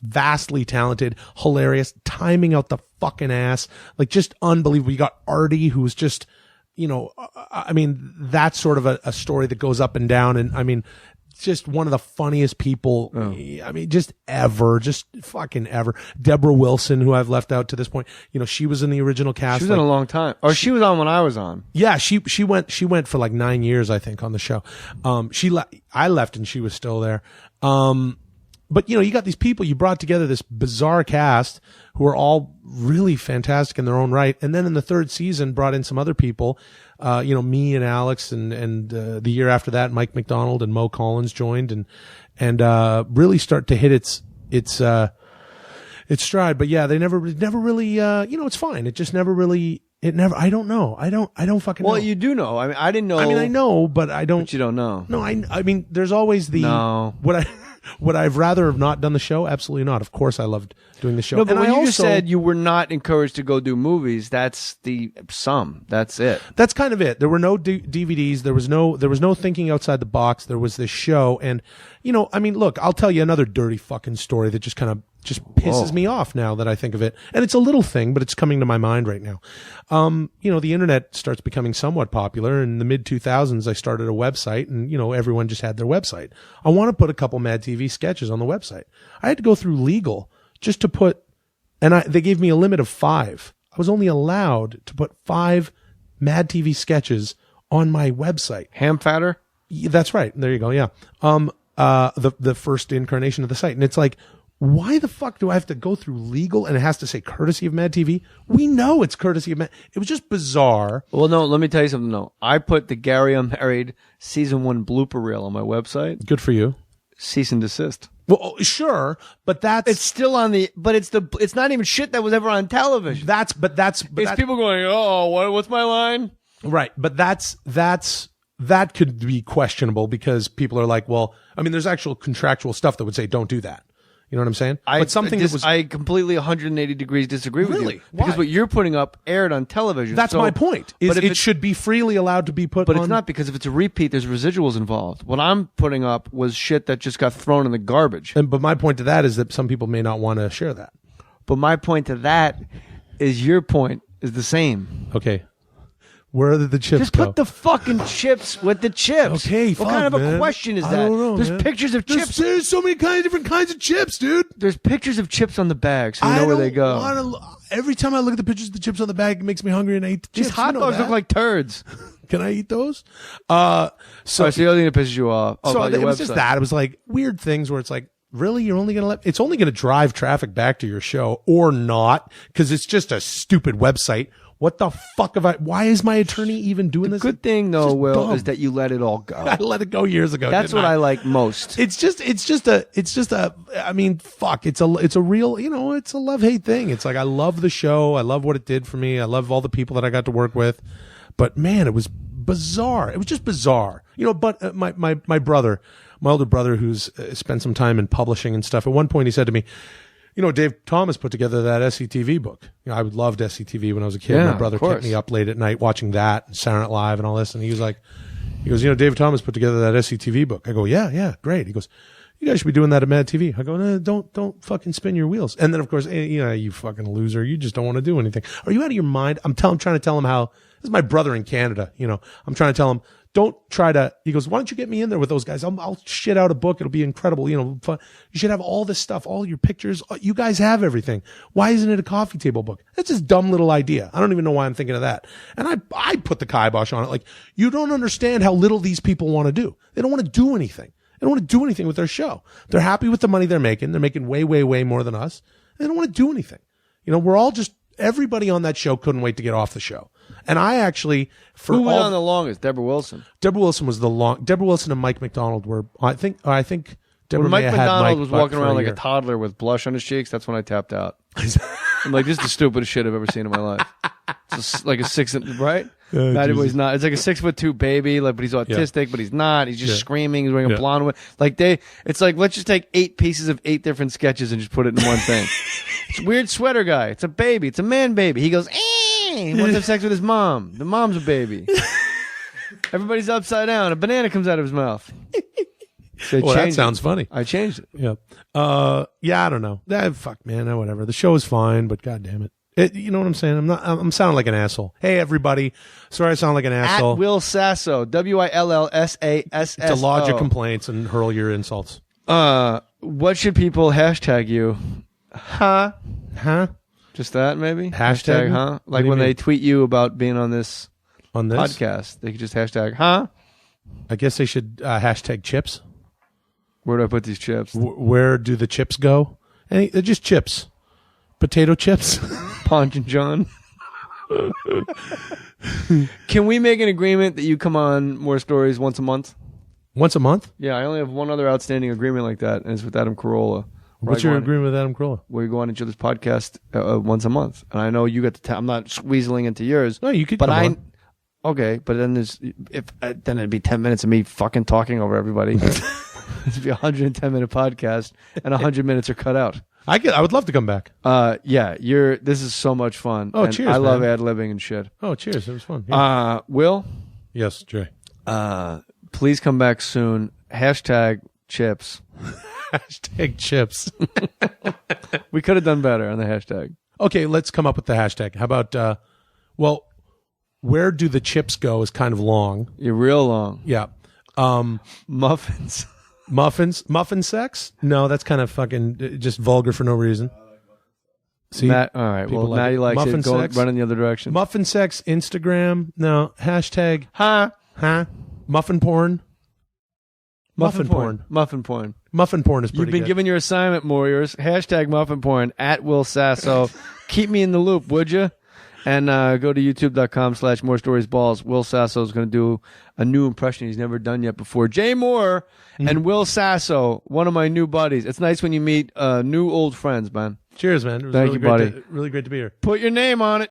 vastly talented, hilarious, timing out the fucking ass, like just unbelievable. You got Artie, who's just, that's sort of a story that goes up and down. And just one of the funniest people. Oh. Just fucking ever. Deborah Wilson, who I've left out to this point. She was in the original cast. She was in a long time. Or she was on when I was on. Yeah, she went for like 9 years, I think, on the show. I left and she was still there. But you got these people, you brought together this bizarre cast who are all really fantastic in their own right. And then in the third season brought in some other people, me and Alex and the year after that, Mike McDonald and Mo Collins joined and really start to hit its stride. But yeah, they never really, it's fine. It just never really, I don't know. I don't fucking know. Well, you do know. I didn't know. I know, but I don't. But you don't know. No, there's always the, no. Would I've rather have not done the show? Absolutely not. Of course I loved doing the show. No, but and when you also just said you were not encouraged to go do movies, that's the sum. That's it. That's kind of it. There were no DVDs. There was no thinking outside the box. There was this show. And, look, I'll tell you another dirty fucking story that just kind of pisses me off now that I think of it. And it's a little thing, but it's coming to my mind right now. The internet starts becoming somewhat popular. In the mid 2000s, I started a website and, everyone just had their website. I want to put a couple MADtv sketches on the website. I had to go through legal just to put, and they gave me a limit of 5. I was only allowed to put 5 MADtv sketches on my website. Ham fatter? Yeah, that's right. There you go. Yeah. The first incarnation of the site. And it's like, why the fuck do I have to go through legal and it has to say courtesy of MADtv? We know it's courtesy of Mad. It was just bizarre. Well, no, let me tell you something. No, I put the Gary Unmarried season 1 blooper reel on my website. Good for you. Cease and desist. Well, sure, but it's still on it's not even shit that was ever on television. It's people going, oh, what's my line? Right. But that could be questionable because people are like, well, I mean, there's actual contractual stuff that would say don't do that. You know what I'm saying? I completely 180 degrees disagree with you. Because what you're putting up aired on television. That's my point. It should be freely allowed to be put on. But it's not, because if it's a repeat, there's residuals involved. What I'm putting up was shit that just got thrown in the garbage. But my point to that is that some people may not want to share that. But my point to that is your point is the same. Okay. Where did the chips Just go? put the fucking chips with the chips. Okay, what kind of a question is that? I don't know, There's pictures of chips. There's so many different kinds of chips, dude. There's pictures of chips on the bag, so you know where they go. Every time I look at the pictures of the chips on the bag, it makes me hungry, and I eat the chips. These hot dogs look like turds. Can I eat those? So the other thing that pisses you off. So it was just that. It was like weird things where it's like, really, you're only going to it's only going to drive traffic back to your show or not, because it's just a stupid website. What the fuck why is my attorney even doing this? The good thing though, Will, is that you let it all go. I let it go years ago. That's what I like most. It's just a, I mean, fuck, it's a real, it's a love-hate thing. It's like, I love the show. I love what it did for me. I love all the people that I got to work with, but man, it was bizarre. It was just bizarre. But my brother, my older brother, who's spent some time in publishing and stuff, at one point he said to me, Dave Thomas put together that SCTV book. I loved SCTV when I was a kid. Yeah, my brother kept me up late at night watching that and Saturday Night Live and all this. And he goes, Dave Thomas put together that SCTV book. I go, yeah, great. He goes, you guys should be doing that at MADtv. I go, no, don't fucking spin your wheels. And then of course, you fucking loser. You just don't want to do anything. Are you out of your mind? I'm trying to tell him how, this is my brother in Canada. I'm trying to tell him, don't try to, he goes, why don't you get me in there with those guys? I'll shit out a book. It'll be incredible. Fun. You should have all this stuff, all your pictures. You guys have everything. Why isn't it a coffee table book? That's just dumb little idea. I don't even know why I'm thinking of that. And I put the kibosh on it. Like, you don't understand how little these people want to do. They don't want to do anything. They don't want to do anything with their show. They're happy with the money they're making. They're making way, way, way more than us. They don't want to do anything. We're all just, everybody on that show couldn't wait to get off the show. And I actually, who went on the longest? Deborah Wilson. Deborah Wilson was Deborah Wilson and Mike McDonald were. I think Deborah when Mike had McDonald Mike was walking around like a a toddler with blush on his cheeks. That's when I tapped out. I'm like, this is the stupidest shit I've ever seen in my life. It's like a 6, right? He's not. It's like a 6'2" baby, but he's autistic, but he's not. He's just screaming. He's wearing a blonde one. It's like, let's just take 8 pieces of 8 different sketches and just put it in one thing. It's a weird sweater guy. It's a baby. It's a man baby. He goes, he wants to have sex with his mom. The mom's a baby. Everybody's upside down. A banana comes out of his mouth. So that sounds funny. I changed it. Yeah. I don't know. Fuck, man. Whatever. The show is fine, but god damn it. You know what I'm saying? I'm sounding like an asshole. Hey, everybody. Sorry I sound like an asshole. At Will Sasso. WILLSASSO. To lodge your complaints and hurl your insults. What should people hashtag you? Huh? Just that, maybe? Hashtag huh? Like when they tweet you about being on this podcast, they could just hashtag, huh? I guess they should hashtag chips. Where do I put these chips? Where do the chips go? They're just chips. Potato chips. Ponch and John. Can we make an agreement that you come on More Stories once a month? Once a month? Yeah, I only have one other outstanding agreement like that, and it's with Adam Carolla. What's your agreement with Adam Carolla? Where you go on each other's podcast once a month, and I know you get to. I'm not weaseling into yours. No, you could. But okay, but then then it'd be 10 minutes of me fucking talking over everybody. It'd be a 110-minute podcast, and 100 minutes are cut out. I would love to come back. Yeah, this is so much fun. Oh, cheers! I love ad-libbing and shit. Oh, cheers! It was fun. Yeah. Will? Yes, Jay. Please come back soon. Hashtag chips. Hashtag chips. We could have done better on the hashtag. Okay, let's come up with the hashtag. How about, where do the chips go is kind of long. You're real long. Yeah. Muffins. Muffin sex? No, that's kind of fucking just vulgar for no reason. See, Matt, all right. people Well, like Matty it. likes Muffin it. Go sex. run in the other direction. Muffin sex, Instagram. No, hashtag. Muffin porn. Muffin porn. Muffin porn. Muffin porn is pretty You've been good. given your assignment, Warriors. Hashtag muffin porn at Will Sasso. Keep me in the loop, would you? And go to youtube.com/morestoriesballs. Will Sasso is going to do a new impression he's never done yet before. Jay Mohr and Will Sasso, one of my new buddies. It's nice when you meet new old friends, man. Cheers, man. It was Thank really you, buddy. Really great to be here. Put your name on it.